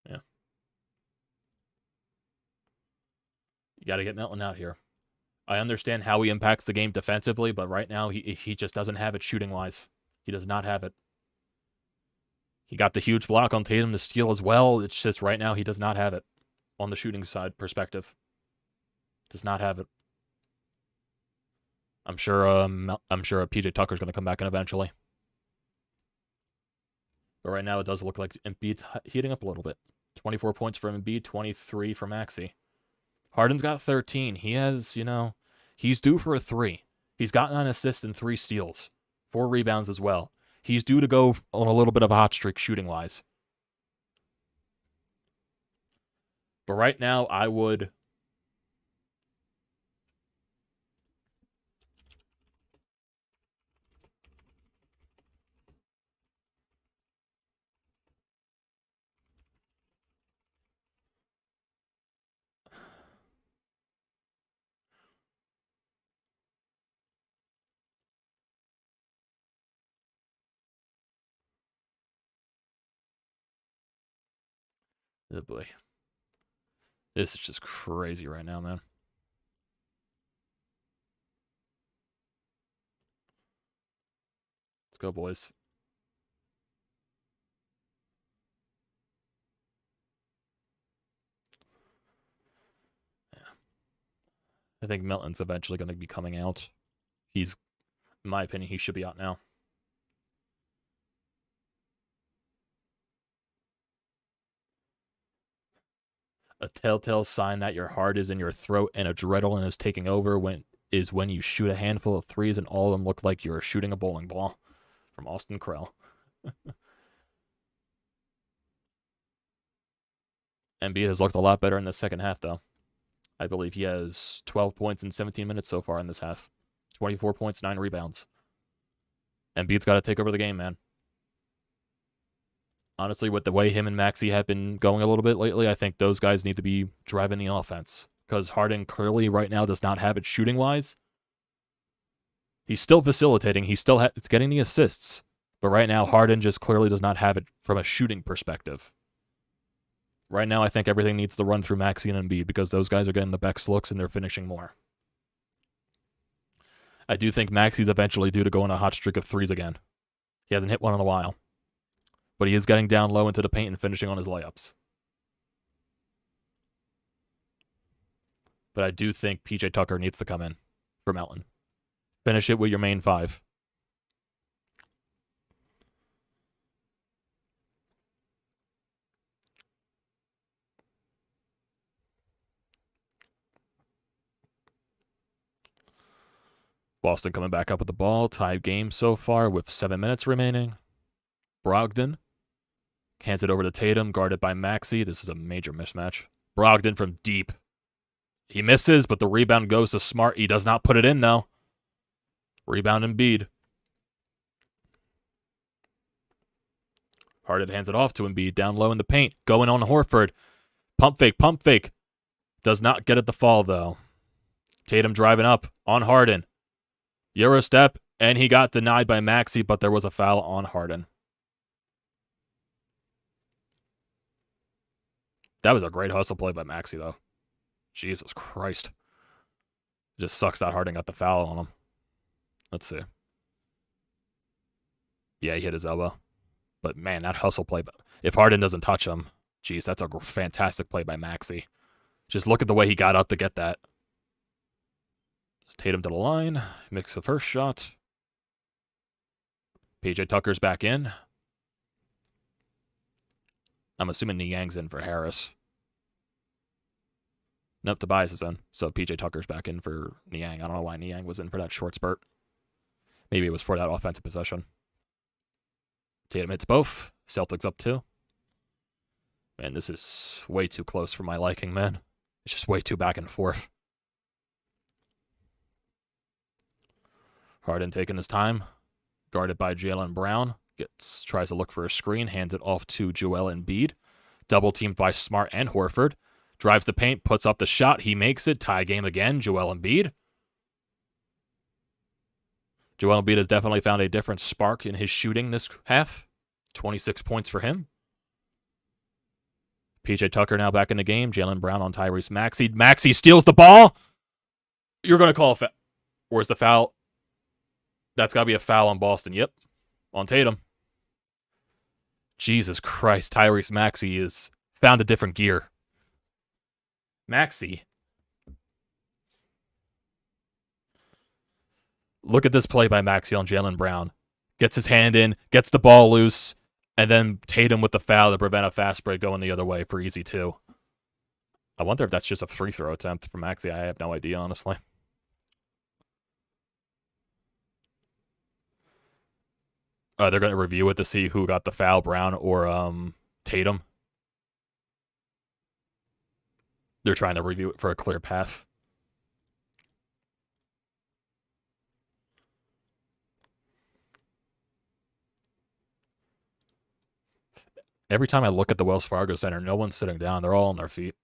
Yeah. You got to get Melton out here. I understand how he impacts the game defensively, but right now he just doesn't have it shooting-wise. He does not have it. He got the huge block on Tatum to steal as well. It's just right now he does not have it on the shooting side perspective. Does not have it. I'm sure PJ Tucker's going to come back in eventually. But right now it does look like Embiid's heating up a little bit. 24 points for Embiid, 23 for Maxey. Harden's got 13. He has, he's due for a 3. He's gotten an assist and 3 steals. 4 rebounds as well. He's due to go on a little bit of a hot streak shooting-wise. But right now, I would... Oh boy. This is just crazy right now, man. Let's go, boys. Yeah. I think Melton's eventually going to be coming out. In my opinion, he should be out now. A telltale sign that your heart is in your throat and adrenaline is taking over when you shoot a handful of threes and all of them look like you're shooting a bowling ball. From Austin Krell. Embiid has looked a lot better in the second half, though. I believe he has 12 points in 17 minutes so far in this half. 24 points, 9 rebounds. Embiid's got to take over the game, man. Honestly, with the way him and Maxey have been going a little bit lately, I think those guys need to be driving the offense. Because Harden clearly right now does not have it shooting-wise. He's still facilitating. He's still it's getting the assists. But right now, Harden just clearly does not have it from a shooting perspective. Right now, I think everything needs to run through Maxey and Embiid because those guys are getting the best looks and they're finishing more. I do think Maxey's eventually due to go on a hot streak of threes again. He hasn't hit one in a while. But he is getting down low into the paint and finishing on his layups. But I do think PJ Tucker needs to come in for Melton. Finish it with your main 5. Boston coming back up with the ball. Tied game so far with 7 minutes remaining. Brogdon hands it over to Tatum, guarded by Maxey. This is a major mismatch. Brogdon from deep. He misses, but the rebound goes to Smart. He does not put it in, though. Rebound Embiid. Harden hands it off to Embiid, down low in the paint. Going on Horford. Pump fake. Does not get it to fall, though. Tatum driving up on Harden. Euro step, and he got denied by Maxey, but there was a foul on Harden. That was a great hustle play by Maxey, though. Jesus Christ. It just sucks that Harden got the foul on him. Let's see. Yeah, he hit his elbow. But, man, that hustle play. If Harden doesn't touch him, geez, that's a fantastic play by Maxey. Just look at the way he got up to get that. Just Tatum to the line. Makes the first shot. PJ Tucker's back in. I'm assuming Niang's in for Harris. Nope, Tobias is in. So PJ Tucker's back in for Niang. I don't know why Niang was in for that short spurt. Maybe it was for that offensive possession. Tatum hits both. Celtics up 2. Man, this is way too close for my liking, man. It's just way too back and forth. Harden taking his time. Guarded by Jaylen Brown. Tries to look for a screen. Hands it off to Joel Embiid. Double teamed by Smart and Horford. Drives the paint. Puts up the shot. He makes it. Tie game again. Joel Embiid. Joel Embiid has definitely found a different spark in his shooting this half. 26 points for him. PJ Tucker now back in the game. Jaylen Brown on Tyrese Maxey. Maxey steals the ball. You're going to call a foul. Where's the foul? That's got to be a foul on Boston. Yep. On Tatum. Jesus Christ. Tyrese Maxey has found a different gear. Maxey. Look at this play by Maxey on Jaylen Brown. Gets his hand in, gets the ball loose, and then Tatum with the foul to prevent a fast break going the other way for easy 2. I wonder if that's just a free throw attempt from Maxey. I have no idea, honestly. They're going to review it to see who got the foul, Brown or Tatum. They're trying to review it for a clear path. Every time I look at the Wells Fargo Center, no one's sitting down. They're all on their feet.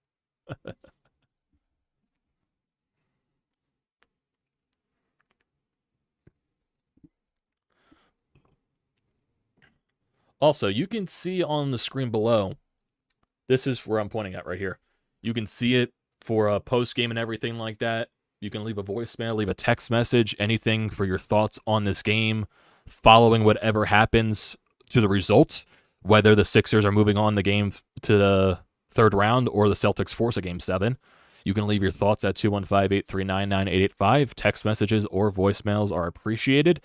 Also, you can see on the screen below, this is where I'm pointing at right here. You can see it for a post-game and everything like that. You can leave a voicemail, leave a text message, anything for your thoughts on this game, following whatever happens to the results, whether the Sixers are moving on the game to the 3rd round or the Celtics force a Game 7. You can leave your thoughts at 215-839-9885. Text messages or voicemails are appreciated,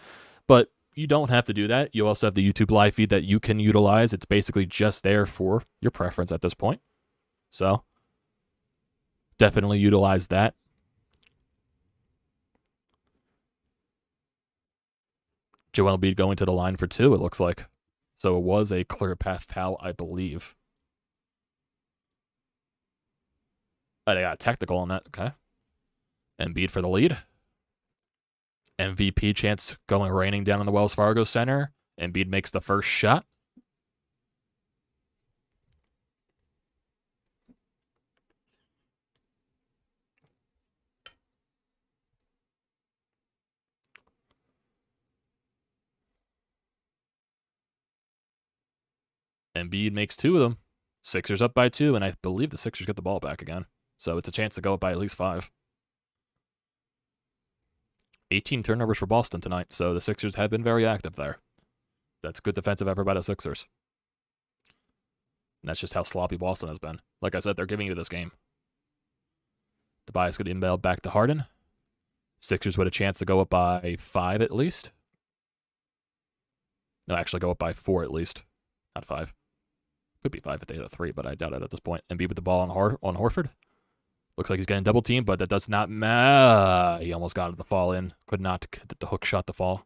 but you don't have to do that. You also have the YouTube live feed that you can utilize. It's basically just there for your preference at this point. So, definitely utilize that. Joel Embiid going to the line for 2, it looks like. So it was a clear path foul, I believe. They got technical on that. Okay. Embiid for the lead. MVP chance raining down in the Wells Fargo Center. Embiid makes the first shot. Embiid makes 2 of them. Sixers up by 2, and I believe the Sixers get the ball back again. So it's a chance to go up by at least 5. 18 turnovers for Boston tonight, so the Sixers have been very active there. That's good defensive effort by the Sixers. And that's just how sloppy Boston has been. Like I said, they're giving you this game. Tobias could inbound back to Harden. Sixers with a chance to go up by 5 at least. No, actually go up by 4 at least. Not 5. Could be 5 if they hit a 3, but I doubt it at this point. Embiid with the ball on Horford. Looks like he's getting double teamed, but that does not matter. He almost got it to fall in. Could not get the hook shot to fall.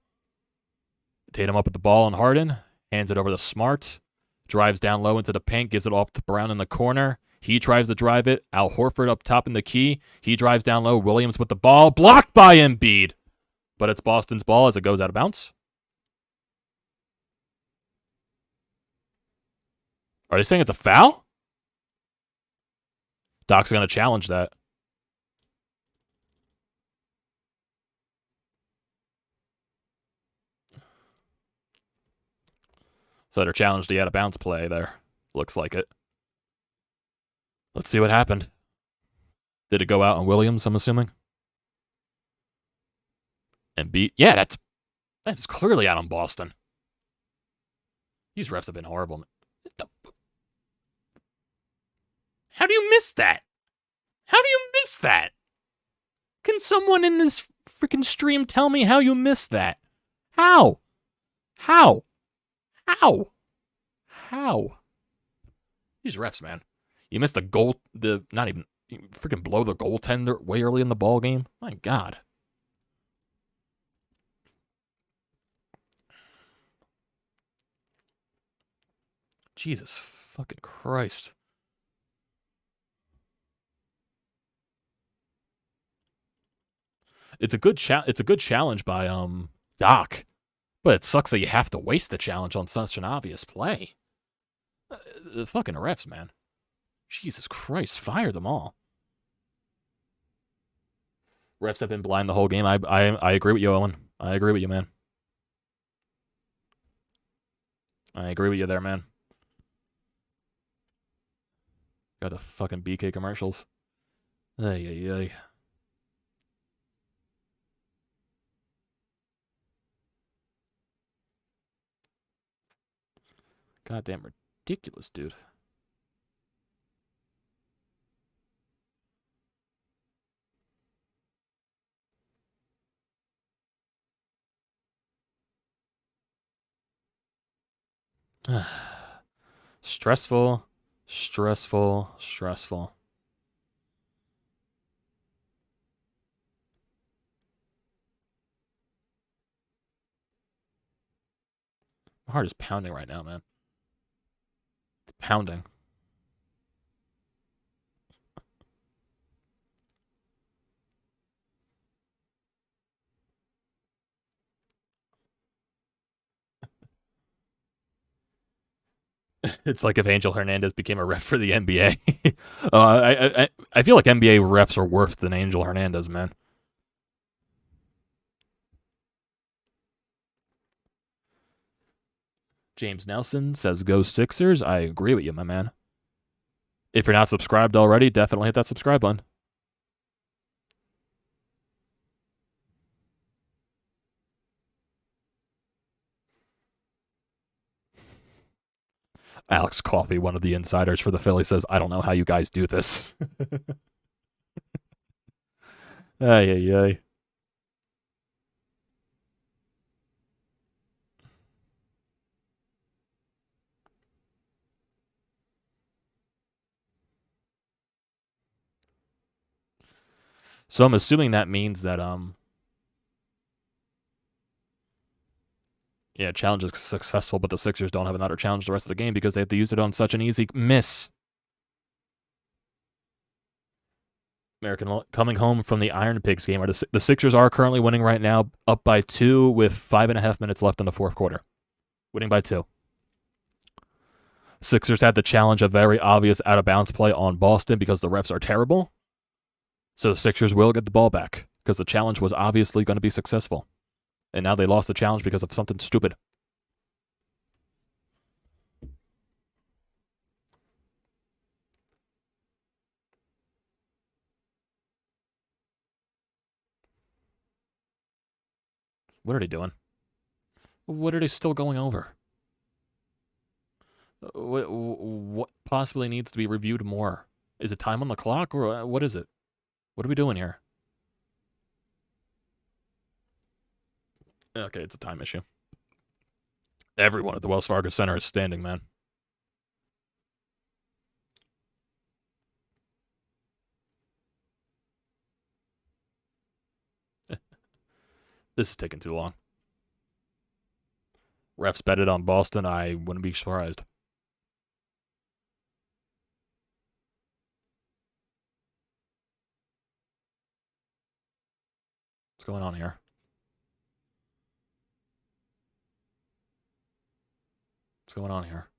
Tatum up with the ball on Harden. Hands it over to Smart. Drives down low into the paint. Gives it off to Brown in the corner. He tries to drive it. Al Horford up top in the key. He drives down low. Williams with the ball. Blocked by Embiid. But it's Boston's ball as it goes out of bounds. Are they saying it's a foul? Doc's going to challenge that. So they're challenged the out-of-bounds play there. Looks like it. Let's see what happened. Did it go out on Williams, I'm assuming? And beat. Yeah, that's clearly out on Boston. These refs have been horrible. How do you miss that? How do you miss that? Can someone in this freaking stream tell me how you missed that? How? How? How? How? These refs, man. You missed the goal, not even, you freaking blow the goaltender way early in the ball game. My God. Jesus fucking Christ. It's a good challenge by Doc, but it sucks that you have to waste the challenge on such an obvious play. The fucking refs, man. Jesus Christ, fire them all. Refs have been blind the whole game. I agree with you, Owen. I agree with you, man. I agree with you there, man. Got the fucking BK commercials. Ay, ay, ay. Goddamn ridiculous, dude. Stressful, stressful, stressful. My heart is pounding right now, man. It's pounding. It's like if Angel Hernandez became a ref for the NBA. I feel like NBA refs are worse than Angel Hernandez, man. James Nelson says, go Sixers. I agree with you, my man. If you're not subscribed already, definitely hit that subscribe button. Alex Coffey, one of the insiders for the Philly, says, I don't know how you guys do this. Ay, ay, ay. So I'm assuming that means that yeah, challenge is successful, but the Sixers don't have another challenge the rest of the game because they have to use it on such an easy miss. American coming home from the Iron Pigs game. The Sixers are currently winning right now, up by 2 with 5.5 minutes left in the fourth quarter. Winning by 2. Sixers had to challenge a very obvious out-of-bounds play on Boston because the refs are terrible. So the Sixers will get the ball back because the challenge was obviously going to be successful. And now they lost the challenge because of something stupid. What are they doing? What are they still going over? What possibly needs to be reviewed more? Is it time on the clock or what is it? What are we doing here? Okay, it's a time issue. Everyone at the Wells Fargo Center is standing, man. This is taking too long. Refs betted on Boston. I wouldn't be surprised. What's going on here? What's going on here?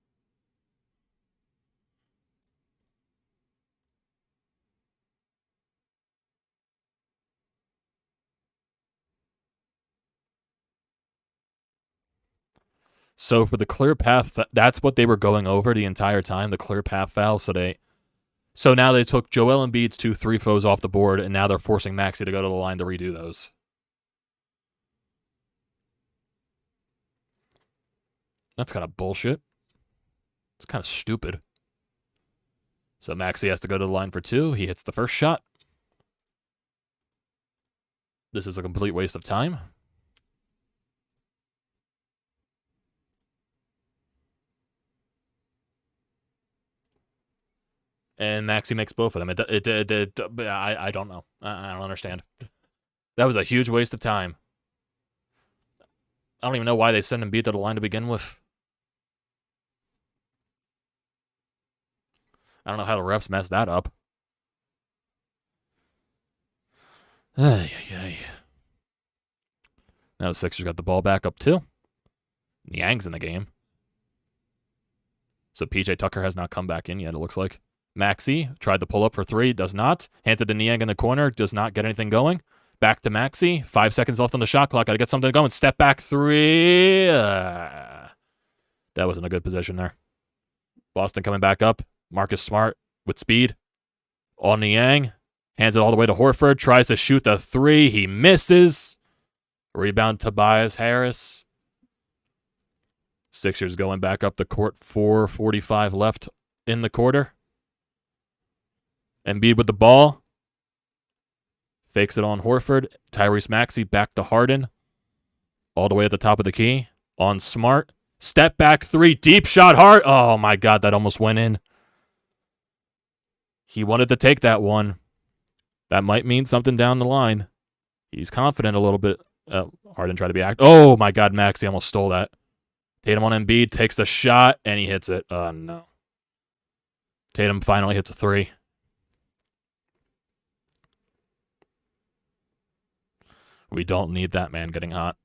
So for the clear path, that's what they were going over the entire time, the clear path foul. So now they took Joel Embiid's 2 free throws off the board, and now they're forcing Maxey to go to the line to redo those. That's kind of bullshit. It's kind of stupid. So Maxey has to go to the line for 2. He hits the first shot. This is a complete waste of time. and Maxey makes both of them. I don't know. I don't understand. That was a huge waste of time. I don't even know why they sent Embiid to the line to begin with. I don't know how the refs messed that up. Ay. Now the Sixers got the ball back up too. Niang's in the game. So PJ Tucker has not come back in yet, it looks like. Maxey tried to pull up for three, does not. Hands it to Niang in the corner, does not get anything going. Back to Maxey. 5 seconds left on the shot clock. Got to get something going. Step back three. That wasn't a good position there. Boston coming back up. Marcus Smart with speed. On Niang. Hands it all the way to Horford. Tries to shoot the three. He misses. Rebound Tobias Harris. Sixers going back up the court. 4:45 left in the quarter. Embiid with the ball. Fakes it on Horford. Tyrese Maxey back to Harden. All the way at the top of the key. On Smart. Step back three. Deep shot hard. Oh, my God. That almost went in. He wanted to take that one. That might mean something down the line. He's confident a little bit. Harden tried to be active. Oh, my God. Maxey almost stole that. Tatum on Embiid. Takes the shot, and he hits it. Oh, no. Tatum finally hits a three. We don't need that man getting hot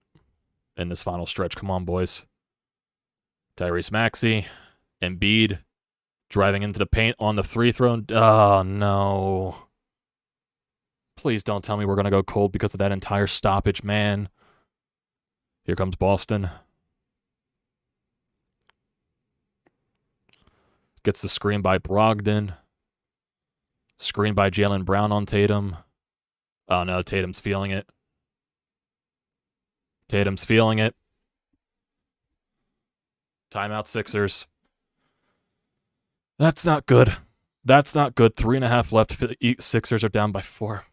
in this final stretch. Come on, boys. Tyrese Maxey, Embiid, driving into the paint on the free throw. Oh, no. Please don't tell me we're going to go cold because of that entire stoppage, man. Here comes Boston. Gets the screen by Brogdon. Screen by Jaylen Brown on Tatum. Oh, no, Tatum's feeling it. Tatum's feeling it. Timeout Sixers. That's not good. That's not good. 3.5 left. Sixers are down by 4.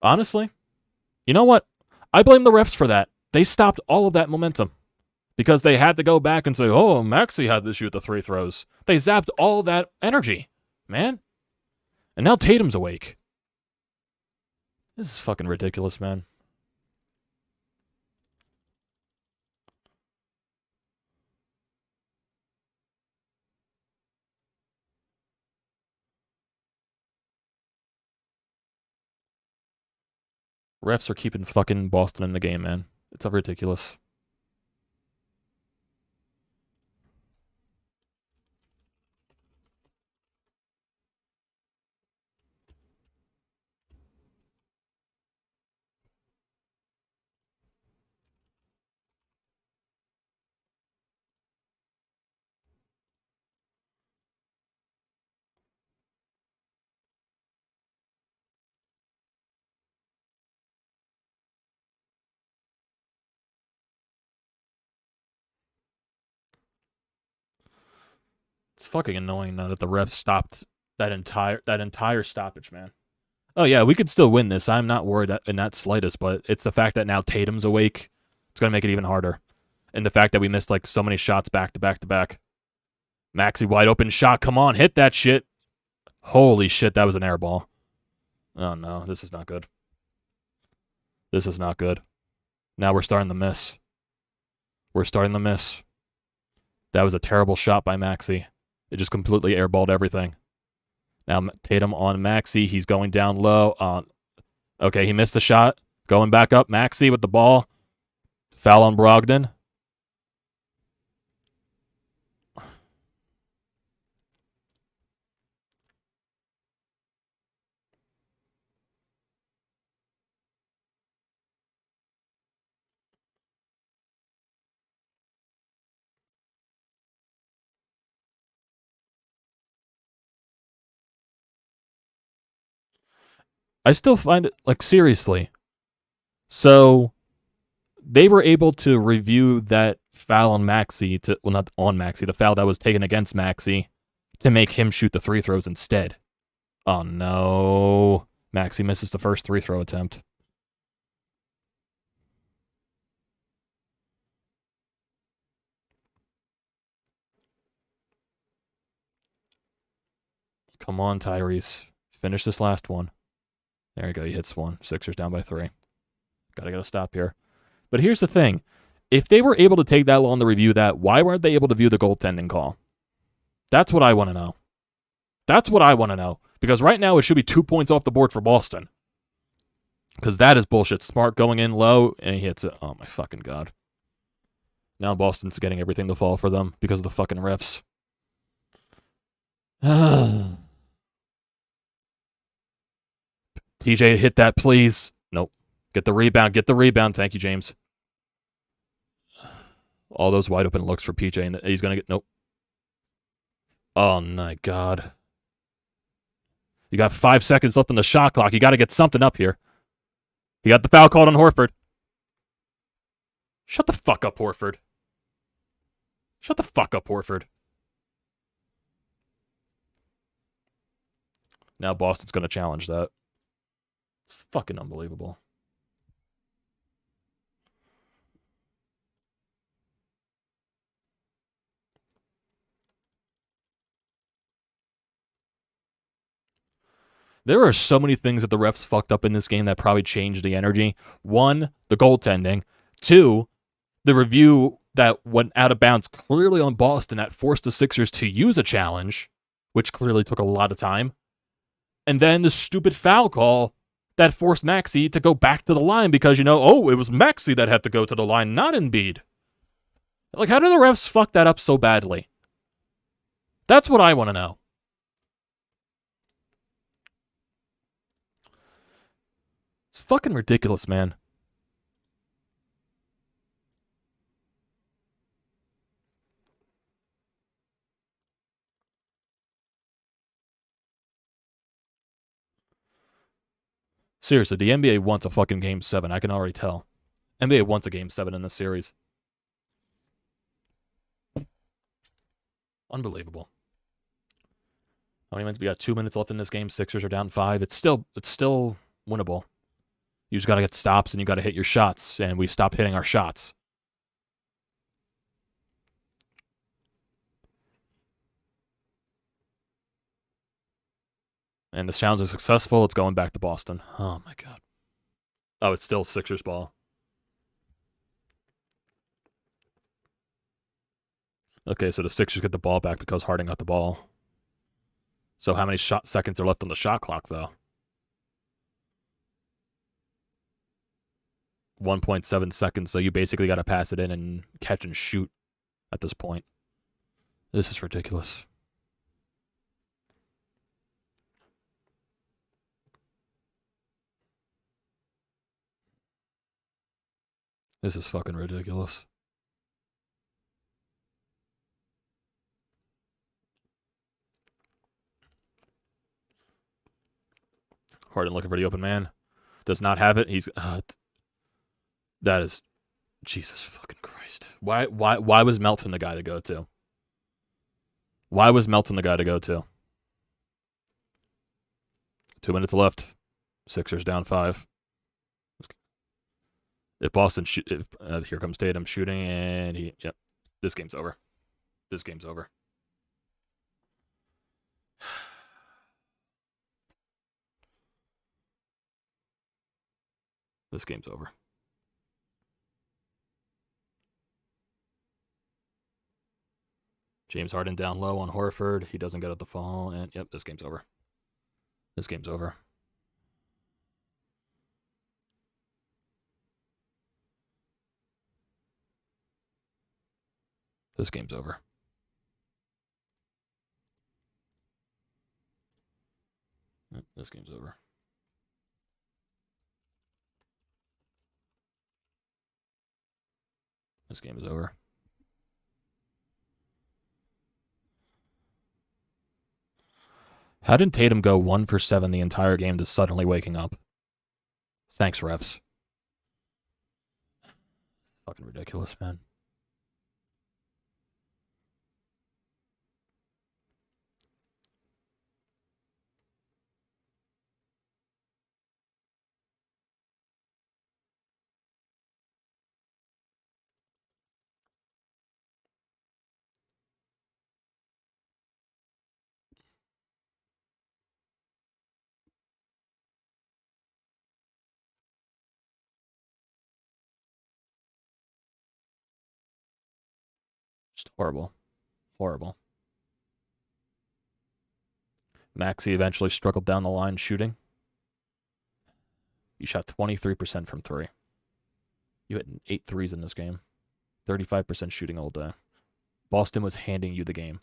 Honestly, you know what? I blame the refs for that. They stopped all of that momentum because they had to go back and say, oh, Maxey had to shoot the free throws. They zapped all that energy, man. And now Tatum's awake. This is fucking ridiculous, man. Refs are keeping fucking Boston in the game, man. It's ridiculous. It's fucking annoying though that the refs stopped that entire stoppage, man. Oh yeah, we could still win this. I'm not worried in that slightest, but it's the fact that now Tatum's awake. It's gonna make it even harder, and the fact that we missed like so many shots back to back to back. Maxey wide open shot. Come on, hit that shit. Holy shit, that was an air ball. Oh no, this is not good. This is not good. Now we're starting to miss. We're starting to miss. That was a terrible shot by Maxey. It just completely airballed everything. Now Tatum on Maxey. He's going down low. Okay, he missed the shot. Going back up. Maxey with the ball. Foul on Brogdon. I still find it, like, seriously. So, they were able to review that foul on Maxey not on Maxey, the foul that was taken against Maxey to make him shoot the free throws instead. Oh no. Maxey misses the first free throw attempt. Come on, Tyrese. Finish this last one. There you go. He hits one. Sixers down by 3. Gotta get a stop here. But here's the thing. If they were able to take that long to review that, why weren't they able to view the goaltending call? That's what I want to know. That's what I want to know. Because right now it should be 2 points off the board for Boston. Because that is bullshit. Smart going in low, and he hits it. Oh, my fucking God. Now Boston's getting everything to fall for them because of the fucking refs. TJ, hit that, please. Nope. Get the rebound. Get the rebound. Thank you, James. All those wide open looks for PJ, and he's going to get... Nope. Oh, my God. You got 5 seconds left on the shot clock. You got to get something up here. He got the foul called on Horford. Shut the fuck up, Horford. Shut the fuck up, Horford. Now Boston's going to challenge that. It's fucking unbelievable. There are so many things that the refs fucked up in this game that probably changed the energy. 1, the goaltending. 2, the review that went out of bounds clearly on Boston that forced the Sixers to use a challenge, which clearly took a lot of time. And then the stupid foul call that forced Maxey to go back to the line because, it was Maxey that had to go to the line, not Embiid. Like, how do the refs fuck that up so badly? That's what I want to know. It's fucking ridiculous, man. Seriously, the NBA wants a fucking Game 7. I can already tell. NBA wants a Game 7 in this series. Unbelievable. How many minutes? We got 2 minutes left in this game. Sixers are down 5. It's still winnable. You just got to get stops and you got to hit your shots, and we stopped hitting our shots. And the challenge is successful. It's going back to Boston. Oh, my God. Oh, it's still Sixers ball. Okay, so the Sixers get the ball back because Harden got the ball. So how many seconds are left on the shot clock, though? 1.7 seconds, so you basically got to pass it in and catch and shoot at this point. This is ridiculous. This is fucking ridiculous. Harden looking for the open man. Does not have it. He's... that is... Jesus fucking Christ. Why was Melton the guy to go to? Why was Melton the guy to go to? 2 minutes left. Sixers down 5. If Boston here comes Tatum shooting, and yep, this game's over. This game's over. This game's over. James Harden down low on Horford. He doesn't get at the fall, and yep, this game's over. This game's over. This game's over. This game's over. This game is over. How did Tatum go 1 for 7 the entire game to suddenly waking up? Thanks, refs. Fucking ridiculous, man. Just horrible. Horrible. Maxey eventually struggled down the line shooting. You shot 23% from three. You hit 8 threes in this game. 35% shooting all day. Boston was handing you the game.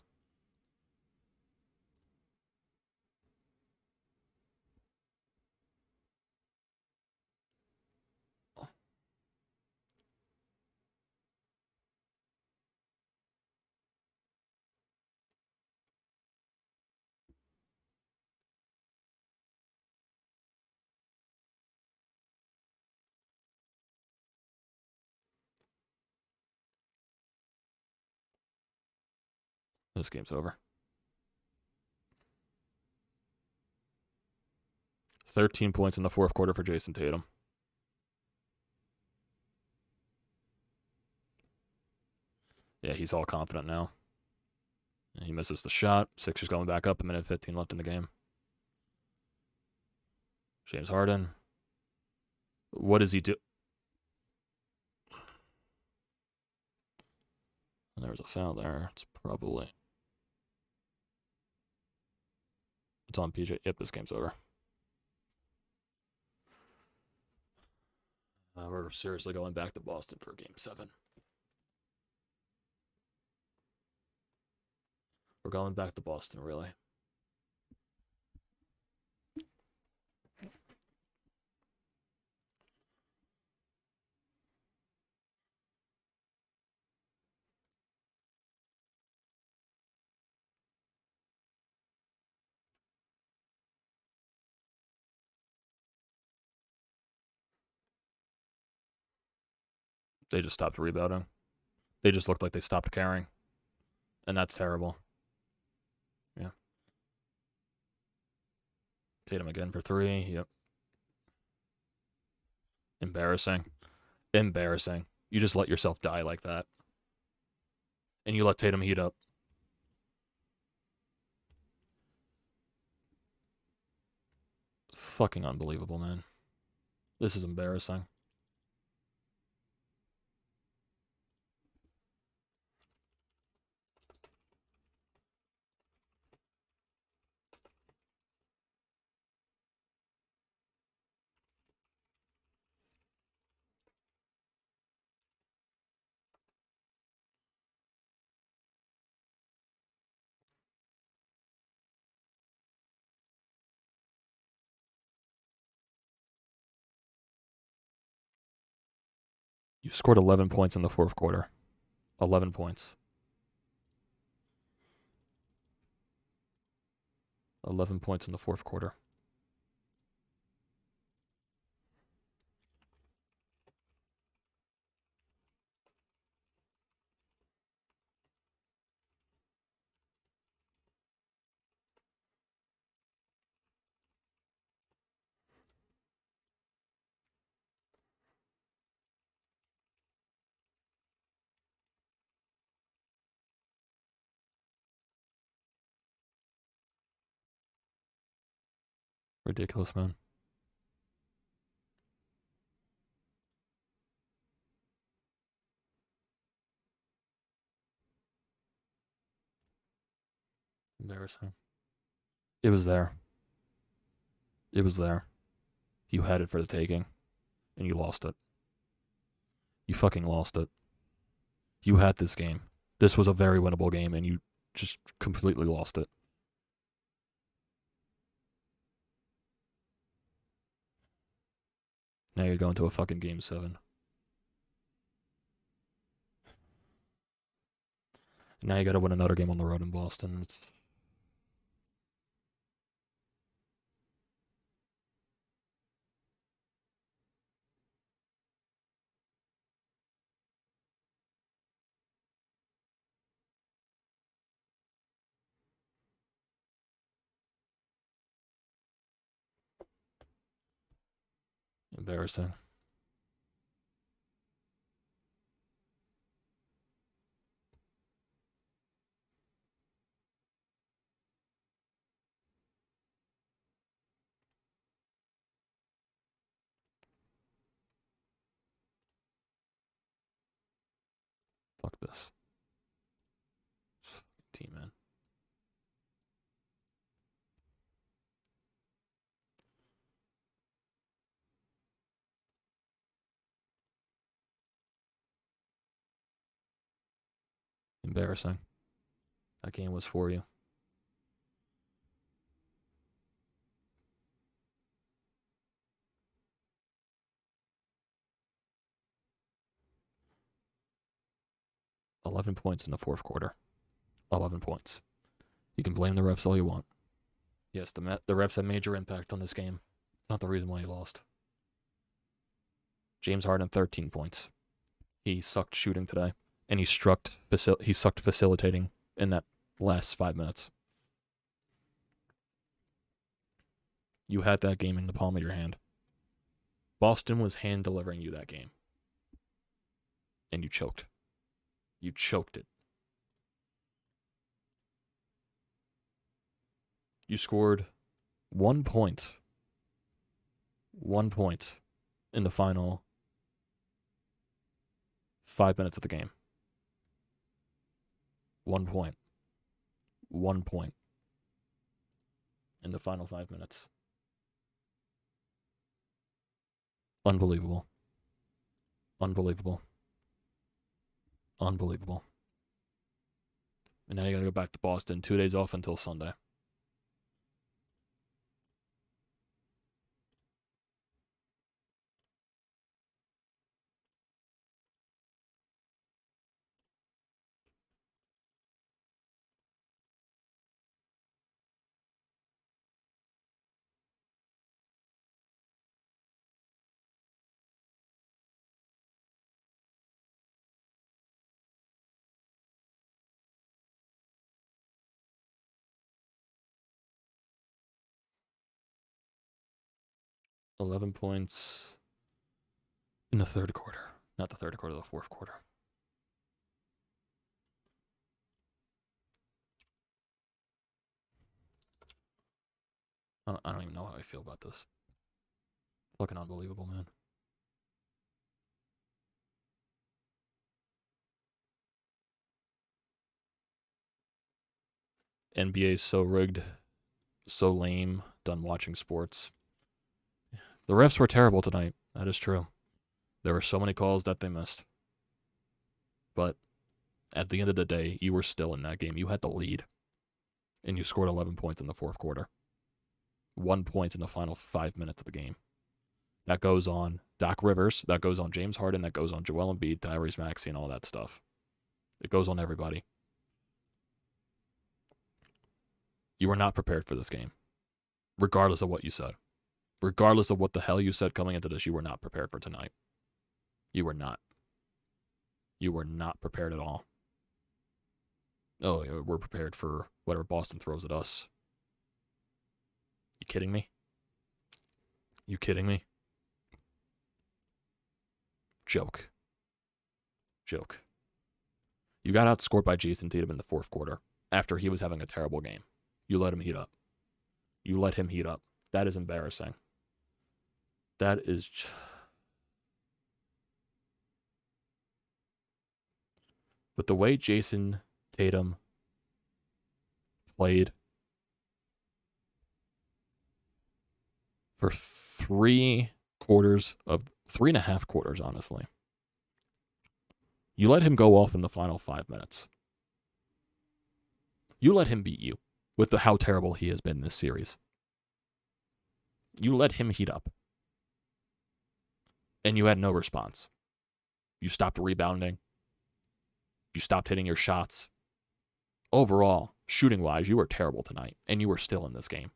This game's over. 13 points in the fourth quarter for Jason Tatum. Yeah, he's all confident now. He misses the shot. Sixers going back up. A minute 15 left in the game. James Harden. What does he do? There's a foul there. It's probably... It's on PJ. Yep, this game's over. We're seriously going back to Boston for Game 7. We're going back to Boston, really. They just stopped rebounding. They just looked like they stopped carrying. And that's terrible. Yeah. Tatum again for 3. Yep. Embarrassing. Embarrassing. You just let yourself die like that. And you let Tatum heat up. Fucking unbelievable, man. This is embarrassing. You scored 11 points in the fourth quarter. 11 points. 11 points in the fourth quarter. Ridiculous, man. Embarrassing. It was there. It was there. You had it for the taking, and you lost it. You fucking lost it. You had this game. This was a very winnable game, and you just completely lost it. Now you're going to a fucking Game 7. Now you got to win another game on the road in Boston. It's Embarrassing. Fuck this. Team, man. Embarrassing. That game was for you. $11 points in the fourth quarter. 11 points. You can blame the refs all you want. Yes, the refs had major impact on this game. It's not the reason why he lost. James Harden, 13 points. He sucked shooting today, and he sucked facilitating in that last 5 minutes. You had that game in the palm of your hand. Boston was hand delivering you that game. And you choked. You choked it. You scored 1 point. 1 point in the final 5 minutes of the game. 1 point. 1 point in the final 5 minutes. Unbelievable. Unbelievable. Unbelievable. And now you gotta go back to Boston. 2 days off until Sunday. $11 points in the third quarter. Not the third quarter, the fourth quarter. I don't even know how I feel about this. Fucking unbelievable, man. NBA is so rigged, so lame, done watching sports. The refs were terrible tonight. That is true. There were so many calls that they missed. But at the end of the day, you were still in that game. You had the lead. And you scored 11 points in the fourth quarter. 1 point in the final 5 minutes of the game. That goes on Doc Rivers. That goes on James Harden. That goes on Joel Embiid, Tyrese Maxey, and all that stuff. It goes on everybody. You were not prepared for this game. Regardless of what you said. Regardless of what the hell you said coming into this, you were not prepared for tonight. You were not. You were not prepared at all. Oh, we're prepared for whatever Boston throws at us. You kidding me? You kidding me? Joke. Joke. You got outscored by Jason Tatum in the fourth quarter after he was having a terrible game. You let him heat up. You let him heat up. That is embarrassing. That is... But the way Jason Tatum played for 3 and a half quarters, honestly. You let him go off in the final 5 minutes. You let him beat you with how terrible he has been in this series. You let him heat up. And you had no response. You stopped rebounding. You stopped hitting your shots. Overall, shooting-wise, you were terrible tonight, and you were still in this game.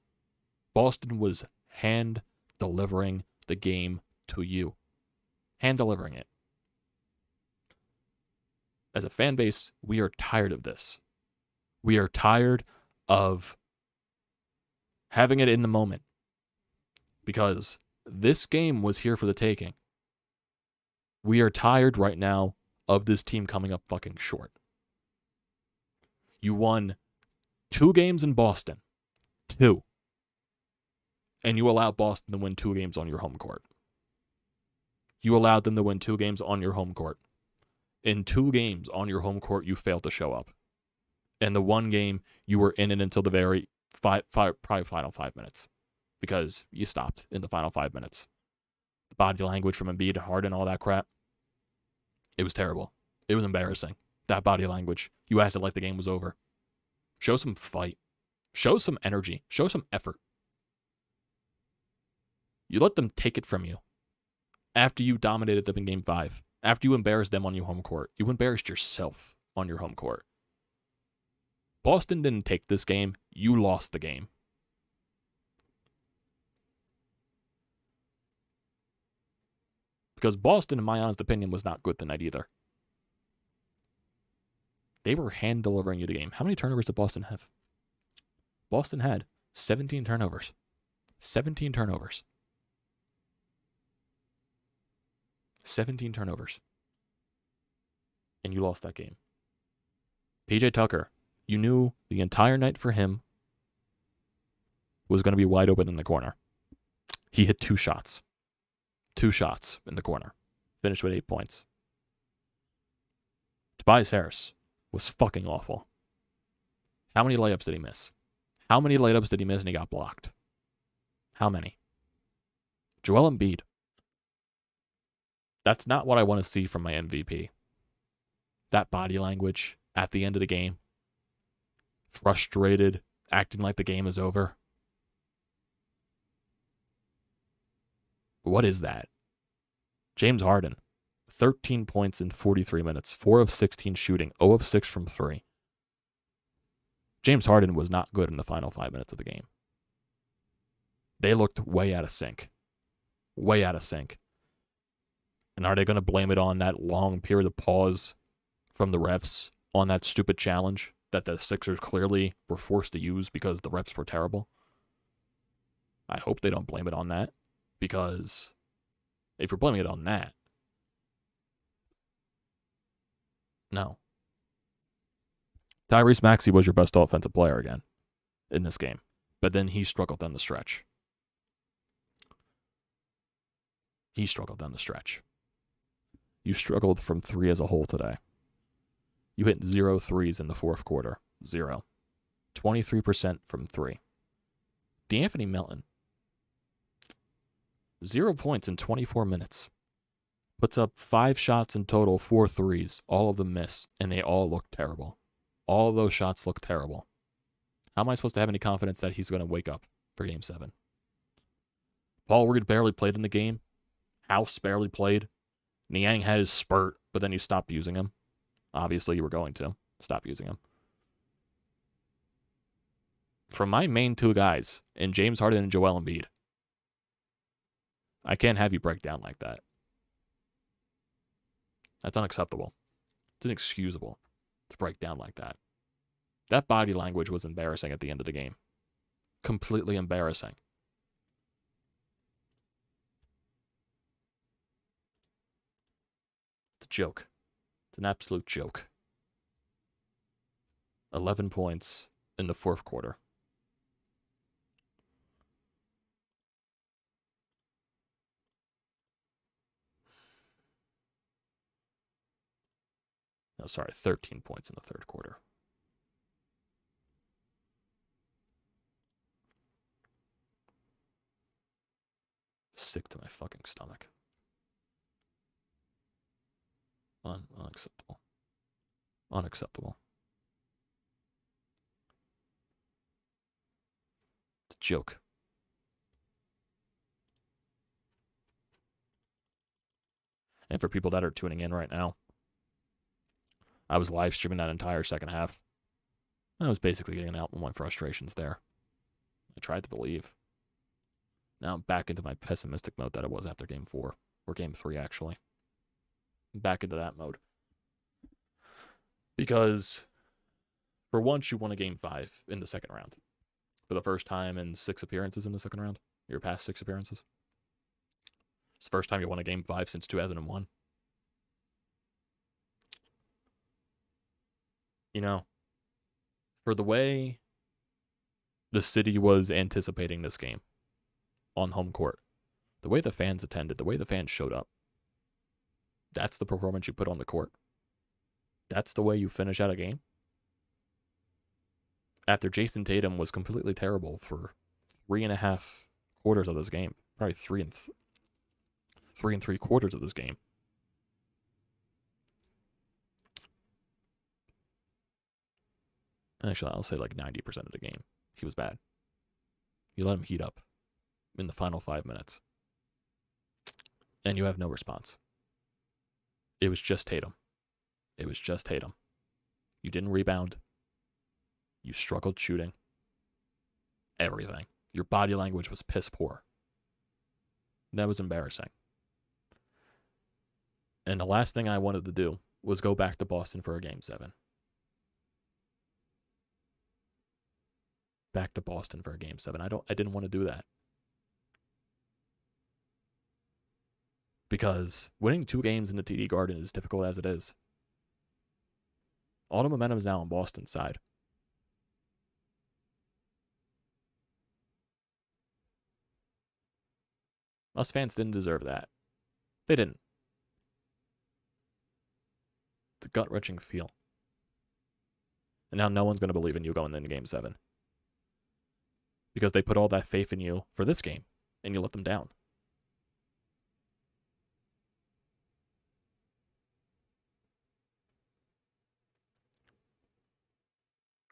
Boston was hand-delivering the game to you. Hand-delivering it. As a fan base, we are tired of this. We are tired of having it in the moment. Because This game was here for the taking. We are tired right now of this team coming up fucking short. You won 2 games in Boston. 2. And you allowed Boston to win 2 games on your home court. You allowed them to win 2 games on your home court. In 2 games on your home court, you failed to show up. And the 1 game, you were in it until the very probably final 5 minutes. Because you stopped in the final 5 minutes. The body language from Embiid and Harden, all that crap. It was terrible. It was embarrassing. That body language. You acted like the game was over. Show some fight. Show some energy. Show some effort. You let them take it from you. After you dominated them in Game 5. After you embarrassed them on your home court. You embarrassed yourself on your home court. Boston didn't take this game. You lost the game. Because Boston, in my honest opinion, was not good tonight either. They were hand-delivering you the game. How many turnovers did Boston have? Boston had 17 turnovers. 17 turnovers. 17 turnovers. And you lost that game. PJ Tucker, you knew the entire night for him was going to be wide open in the corner. He hit 2 shots. 2 shots in the corner. Finished with 8 points. Tobias Harris was fucking awful. How many layups did he miss? How many layups did he miss and he got blocked? How many? Joel Embiid. That's not what I want to see from my MVP. That body language at the end of the game. Frustrated, acting like the game is over. What is that? James Harden, 13 points in 43 minutes, 4 of 16 shooting, 0 of 6 from 3. James Harden was not good in the final 5 minutes of the game. They looked way out of sync. Way out of sync. And are they going to blame it on that long period of pause from the refs on that stupid challenge that the Sixers clearly were forced to use because the refs were terrible? I hope they don't blame it on that. Because if you're blaming it on that, no. Tyrese Maxey was your best offensive player again in this game. But then he struggled down the stretch. He struggled down the stretch. You struggled from 3 as a whole today. You hit 0 threes in the 4th quarter. 0. 23% from 3. D'Anthony Melton. 0 points in 24 minutes. Puts up 5 shots in total, 4 threes. All of them miss, and they all look terrible. All of those shots look terrible. How am I supposed to have any confidence that he's going to wake up for Game 7? Paul Reed barely played in the game. House barely played. Niang had his spurt, but then you stopped using him. Obviously, you were going to. Stop using him. From my main 2 guys, in James Harden and Joel Embiid, I can't have you break down like that. That's unacceptable. It's inexcusable to break down like that. That body language was embarrassing at the end of the game. Completely embarrassing. It's a joke. It's an absolute joke. 11 points in the 4th quarter. No, sorry, 13 points in the 3rd quarter. Sick to my fucking stomach. Unacceptable. Unacceptable. It's a joke. And for people that are tuning in right now, I was live streaming that entire second half. I was basically getting out my frustrations there. I tried to believe. Now I'm back into my pessimistic mode that I was after Game 4. Or Game 3, actually. Back into that mode. Because for once, you won a Game 5 in the second round. For the first time in 6 appearances in the second round. Your past 6 appearances. It's the first time you won a Game 5 since 2001. You know, for the way the city was anticipating this game on home court, the way the fans attended, the way the fans showed up, that's the performance you put on the court. That's the way you finish out a game. After Jason Tatum was completely terrible for 3.5 quarters of this game, probably 3 and 3/4 of this game. Actually, I'll say like 90% of the game. He was bad. You let him heat up in the final 5 minutes. And you have no response. It was just Tatum. It was just Tatum. You didn't rebound. You struggled shooting. Everything. Your body language was piss poor. That was embarrassing. And the last thing I wanted to do was go back to Boston for a Game 7. Back to Boston for a Game 7. I didn't want to do that. Because winning 2 games in the TD Garden is difficult as it is. All the momentum is now on Boston's side. Us fans didn't deserve that. They didn't. It's a gut-wrenching feel. And now no one's going to believe in you going into Game 7. Because they put all that faith in you for this game, and you let them down.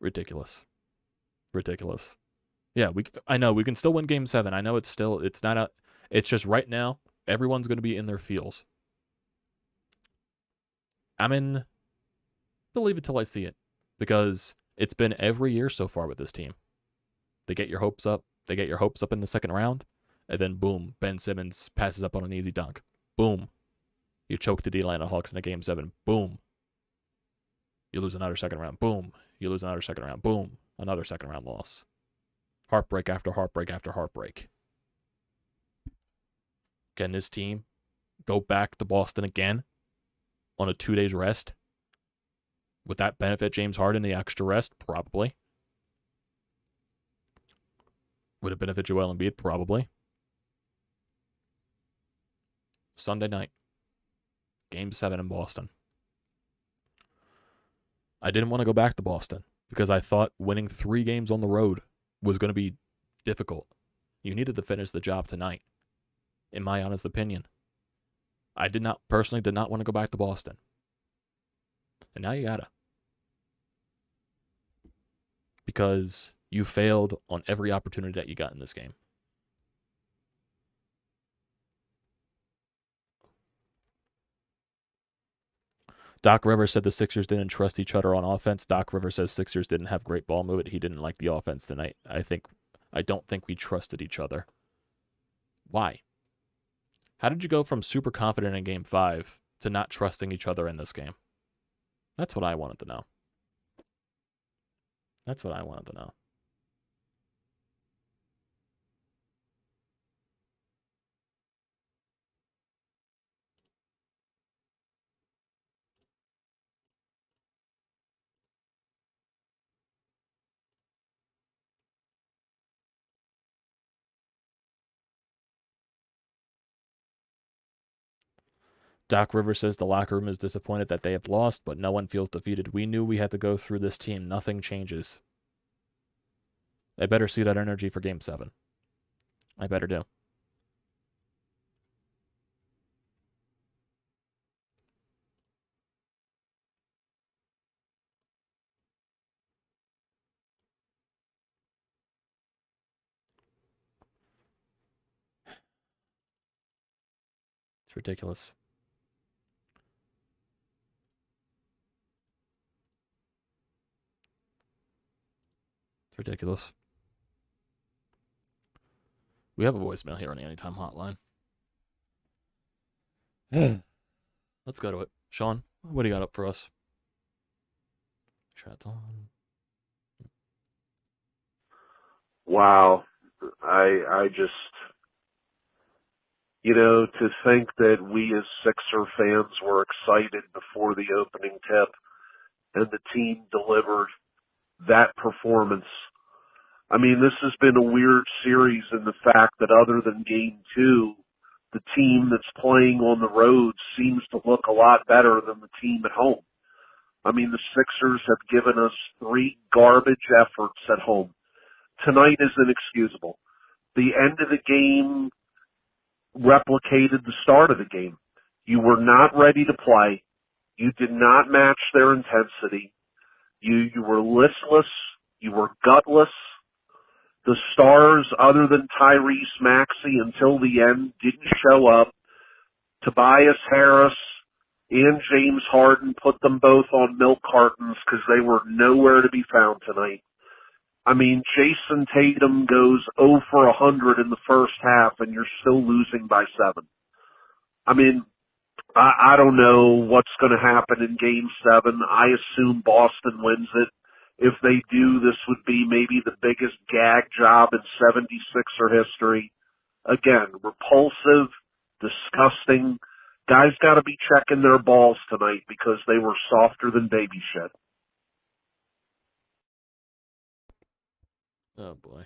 Ridiculous. Ridiculous. Yeah, I know we can still win Game 7. I know it's just right now, everyone's going to be in their feels. Believe it till I see it. Because it's been every year so far with this team. They get your hopes up. They get your hopes up in the second round. And then, boom, Ben Simmons passes up on an easy dunk. Boom. You choke the Atlanta Hawks in a Game 7. Boom. You lose another second round. Boom. You lose another second round. Boom. Another second round loss. Heartbreak after heartbreak after heartbreak. Can this team go back to Boston again on a 2 days rest? Would that benefit James Harden, the extra rest? Probably. Would it benefit Joel Embiid? Probably. Sunday night. Game 7 in Boston. I didn't want to go back to Boston because I thought winning 3 games on the road was going to be difficult. You needed to finish the job tonight, in my honest opinion. I personally did not want to go back to Boston. And now you gotta. Because you failed on every opportunity that you got in this game. Doc Rivers said the Sixers didn't trust each other on offense. Doc Rivers says Sixers didn't have great ball movement. He didn't like the offense tonight. I don't think we trusted each other. Why? How did you go from super confident in Game 5 to not trusting each other in this game? That's what I wanted to know. That's what I wanted to know. Doc Rivers says the locker room is disappointed that they have lost, but no one feels defeated. We knew we had to go through this team. Nothing changes. I better see that energy for Game 7. I better do. It's ridiculous. It's ridiculous. We have a voicemail here on the Anytime Hotline. Let's go to it. Sean, what do you got up for us? Shots on. Wow. I just You know, to think that we as Sixer fans were excited before the opening tip and the team delivered that performance. I mean, this has been a weird series in the fact that other than game 2, the team that's playing on the road seems to look a lot better than the team at home. I mean, the Sixers have given us 3 garbage efforts at home. Tonight is inexcusable. The end of the game replicated the start of the game. You were not ready to play. You did not match their intensity. You were listless. You were gutless. The stars, other than Tyrese Maxey until the end, didn't show up. Tobias Harris and James Harden put them both on milk cartons because they were nowhere to be found tonight. I mean, Jason Tatum goes 0 for 100 in the first half, and you're still losing by 7. I mean, I don't know what's going to happen in Game 7. I assume Boston wins it. If they do, this would be maybe the biggest gag job in 76er history. Again, repulsive, disgusting. Guys got to be checking their balls tonight because they were softer than baby shit. Oh, boy.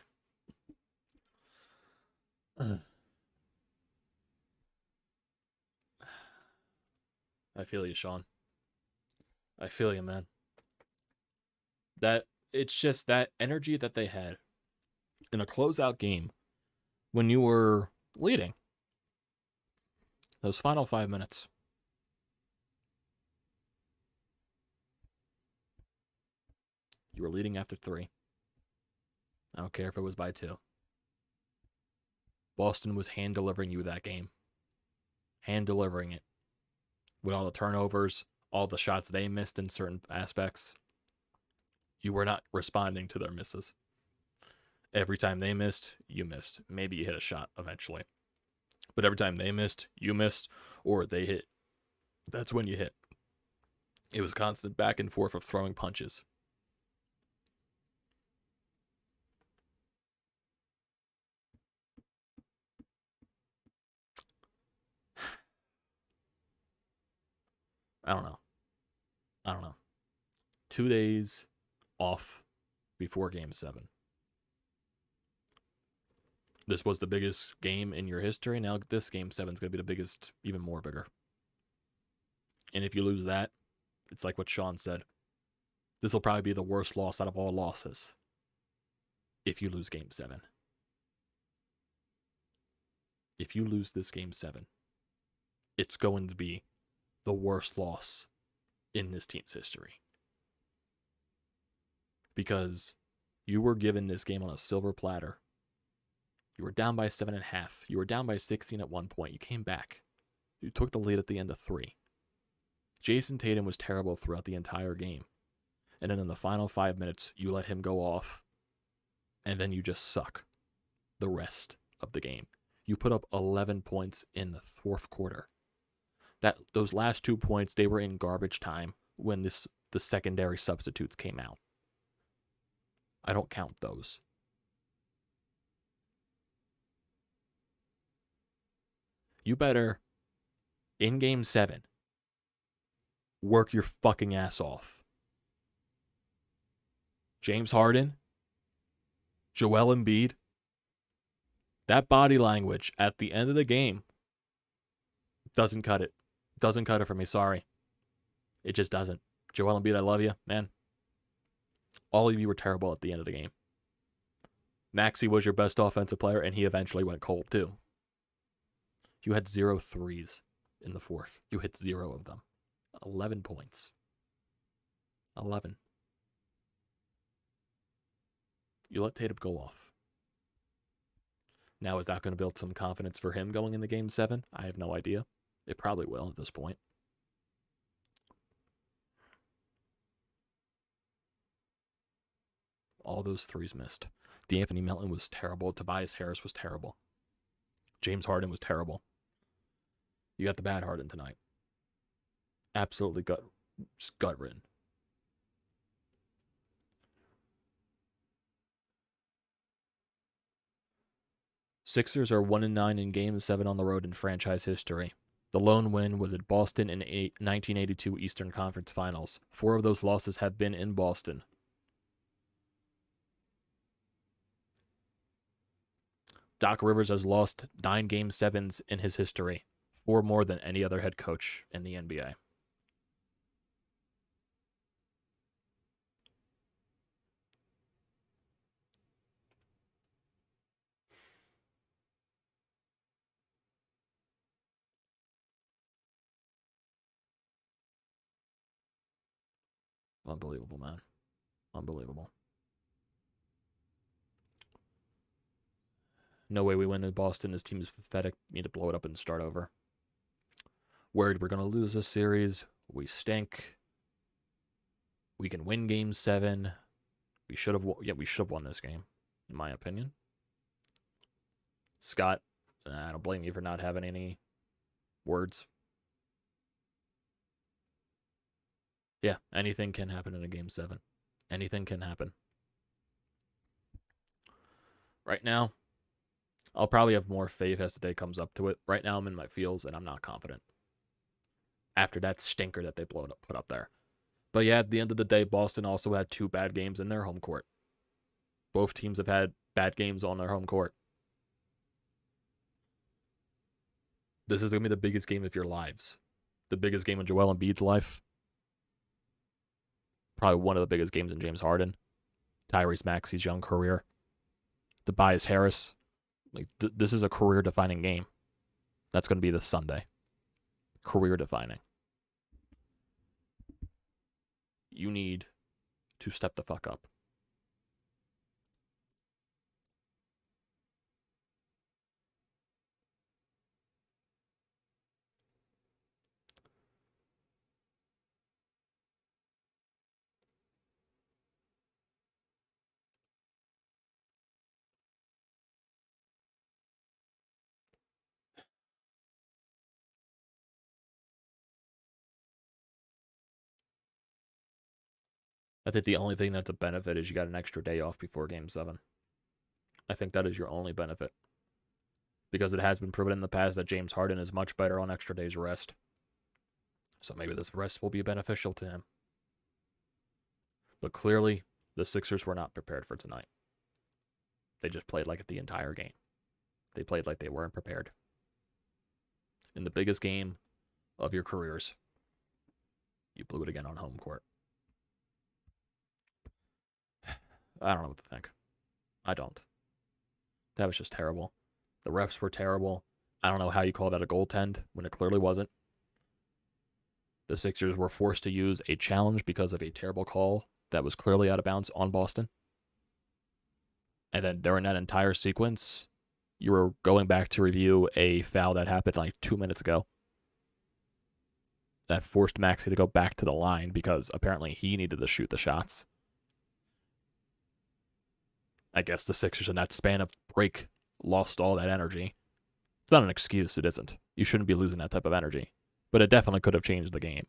I feel you, Sean. I feel you, man. It's just that energy that they had in a closeout game when you were leading. Those final 5 minutes. You were leading after 3. I don't care if it was by 2. Boston was hand-delivering you that game. Hand-delivering it. With all the turnovers, all the shots they missed in certain aspects. You were not responding to their misses. Every time they missed, you missed. Maybe you hit a shot eventually. But every time they missed, you missed, or they hit. That's when you hit. It was constant back and forth of throwing punches. I don't know. 2 days off before Game 7. This was the biggest game in your history. Now this Game 7 is going to be the biggest, even more bigger. And if you lose that, it's like what Sean said. This will probably be the worst loss out of all losses if you lose Game 7. If you lose this Game 7, it's going to be the worst loss in this team's history. Because you were given this game on a silver platter. You were down by 7.5. You were down by 16 at one point. You came back. You took the lead at the end of 3. Jason Tatum was terrible throughout the entire game. And then in the final 5 minutes, you let him go off. And then you just suck the rest of the game. You put up 11 points in the 4th quarter. Those last 2 points, they were in garbage time when the secondary substitutes came out. I don't count those. You better, in Game 7, work your fucking ass off. James Harden, Joel Embiid, that body language at the end of the game doesn't cut it. Doesn't cut it for me, sorry. It just doesn't. Joel Embiid, I love you, man. All of you were terrible at the end of the game. Maxey was your best offensive player, and he eventually went cold, too. You had 0 threes in the 4th. You hit 0 of them. 11 points. 11. You let Tatum go off. Now, is that going to build some confidence for him going into Game 7? I have no idea. It probably will at this point. All those threes missed. D'Anthony Melton was terrible. Tobias Harris was terrible. James Harden was terrible. You got the bad Harden tonight. Absolutely gut-ridden. Sixers are 1-9 in Game 7 on the road in franchise history. The lone win was at Boston in 1982 Eastern Conference Finals. 4 of those losses have been in Boston. Doc Rivers has lost 9 Game 7s in his history, 4 more than any other head coach in the NBA. Unbelievable, man. Unbelievable. No way we win in Boston. This team is pathetic. We need to blow it up and start over. Worried we're going to lose this series. We stink. We can win Game 7. We should have won this game, in my opinion. Scott, I don't blame you for not having any words. Yeah, anything can happen in a Game 7. Anything can happen. Right now, I'll probably have more faith as the day comes up to it. Right now, I'm in my feels, and I'm not confident. After that stinker that they put up there. But yeah, at the end of the day, Boston also had 2 bad games in their home court. Both teams have had bad games on their home court. This is going to be the biggest game of your lives. The biggest game in Joel Embiid's life. Probably one of the biggest games in James Harden. Tyrese Maxey's young career. Tobias Harris. This is a career-defining game. That's going to be this Sunday. Career-defining. You need to step the fuck up. I think the only thing that's a benefit is you got an extra day off before Game 7. I think that is your only benefit. Because it has been proven in the past that James Harden is much better on extra days rest. So maybe this rest will be beneficial to him. But clearly, the Sixers were not prepared for tonight. They just played like it the entire game. They played like they weren't prepared. In the biggest game of your careers, you blew it again on home court. I don't know what to think. I don't. That was just terrible. The refs were terrible. I don't know how you call that a goaltend when it clearly wasn't. The Sixers were forced to use a challenge because of a terrible call that was clearly out of bounds on Boston. And then during that entire sequence, you were going back to review a foul that happened like 2 minutes ago. That forced Maxey to go back to the line because apparently he needed to shoot the shots. I guess the Sixers in that span of break lost all that energy. It's not an excuse, it isn't. You shouldn't be losing that type of energy. But it definitely could have changed the game.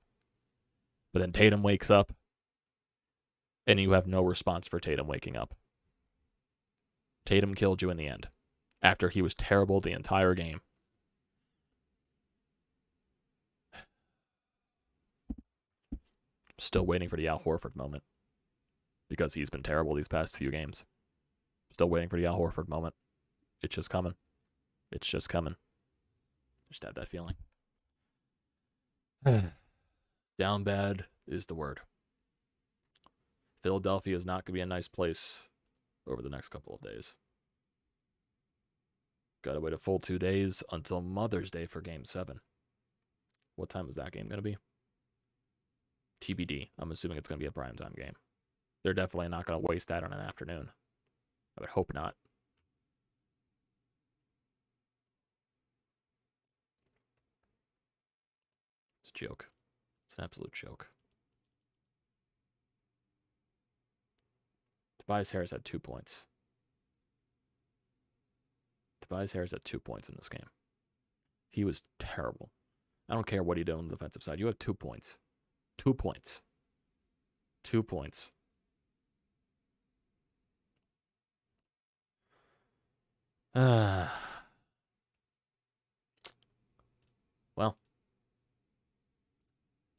But then Tatum wakes up, and you have no response for Tatum waking up. Tatum killed you in the end, after he was terrible the entire game. Still waiting for the Al Horford moment, because he's been terrible these past few games. Still waiting for the Al Horford moment. It's just coming. It's just coming. Just have that feeling. Down bad is the word. Philadelphia is not going to be a nice place over the next couple of days. Got to wait a full 2 days until Mother's Day for Game 7. What time is that game going to be? TBD. I'm assuming it's going to be a primetime game. They're definitely not going to waste that on an afternoon. I would hope not. It's a joke. It's an absolute joke. Tobias Harris had 2 points. Tobias Harris had 2 points in this game. He was terrible. I don't care what he did on the defensive side. You have 2 points. 2 points. 2 points.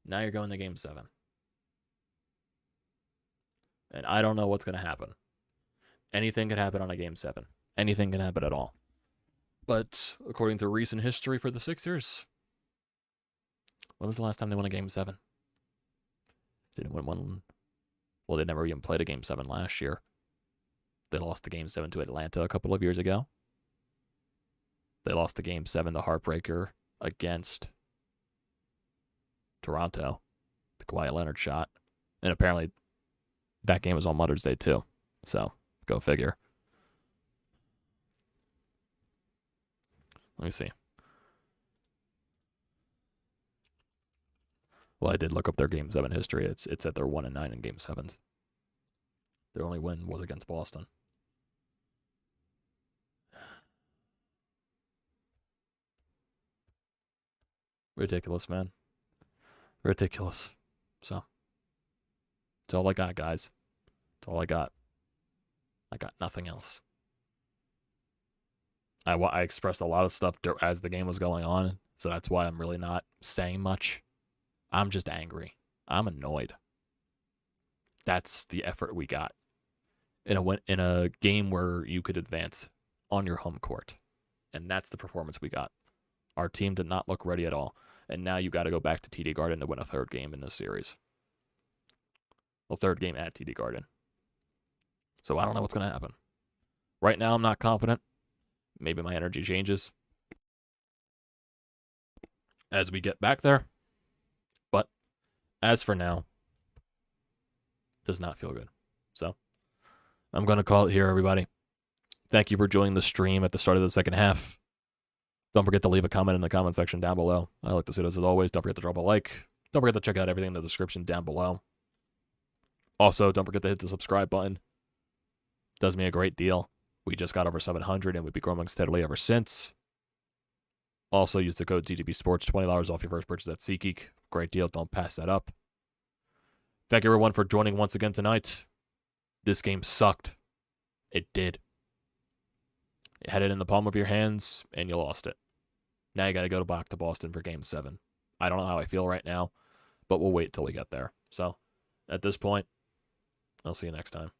Now you're going to game 7. And I don't know what's going to happen. Anything could happen on a game 7. Anything can happen at all. But according to recent history for the Sixers, when was the last time they won a game 7? Didn't win one. Well, they never even played a game 7 last year. They lost the game 7 to Atlanta a couple of years ago. They lost the game 7, the heartbreaker, against Toronto. The Kawhi Leonard shot. And apparently that game was on Mother's Day too. So, go figure. Let me see. Well, I did look up their game 7 history. It said they're 1-9 in game 7s. Their only win was against Boston. Ridiculous, man. Ridiculous. So, that's all I got, guys. That's all I got. I got nothing else. I expressed a lot of stuff as the game was going on, so that's why I'm really not saying much. I'm just angry. I'm annoyed. That's the effort we got in a game where you could advance on your home court, and that's the performance we got. Our team did not look ready at all, and now you got to go back to TD Garden to win a third game in this series. Well, third game at TD Garden. So I don't know what's going to happen. Right now, I'm not confident. Maybe my energy changes as we get back there. But as for now, does not feel good. So I'm going to call it here, everybody. Thank you for joining the stream at the start of the second half. Don't forget to leave a comment in the comment section down below. I like to see this as always. Don't forget to drop a like. Don't forget to check out everything in the description down below. Also, don't forget to hit the subscribe button. Does me a great deal. We just got over 700, and we've been growing steadily ever since. Also, use the code TTPSPORTS, $20 off your first purchase at SeatGeek. Great deal. Don't pass that up. Thank you, everyone, for joining once again tonight. This game sucked. It did. You had it in the palm of your hands, and you lost it. Now you got to go back to Boston for Game 7. I don't know how I feel right now, but we'll wait till we get there. So, at this point, I'll see you next time.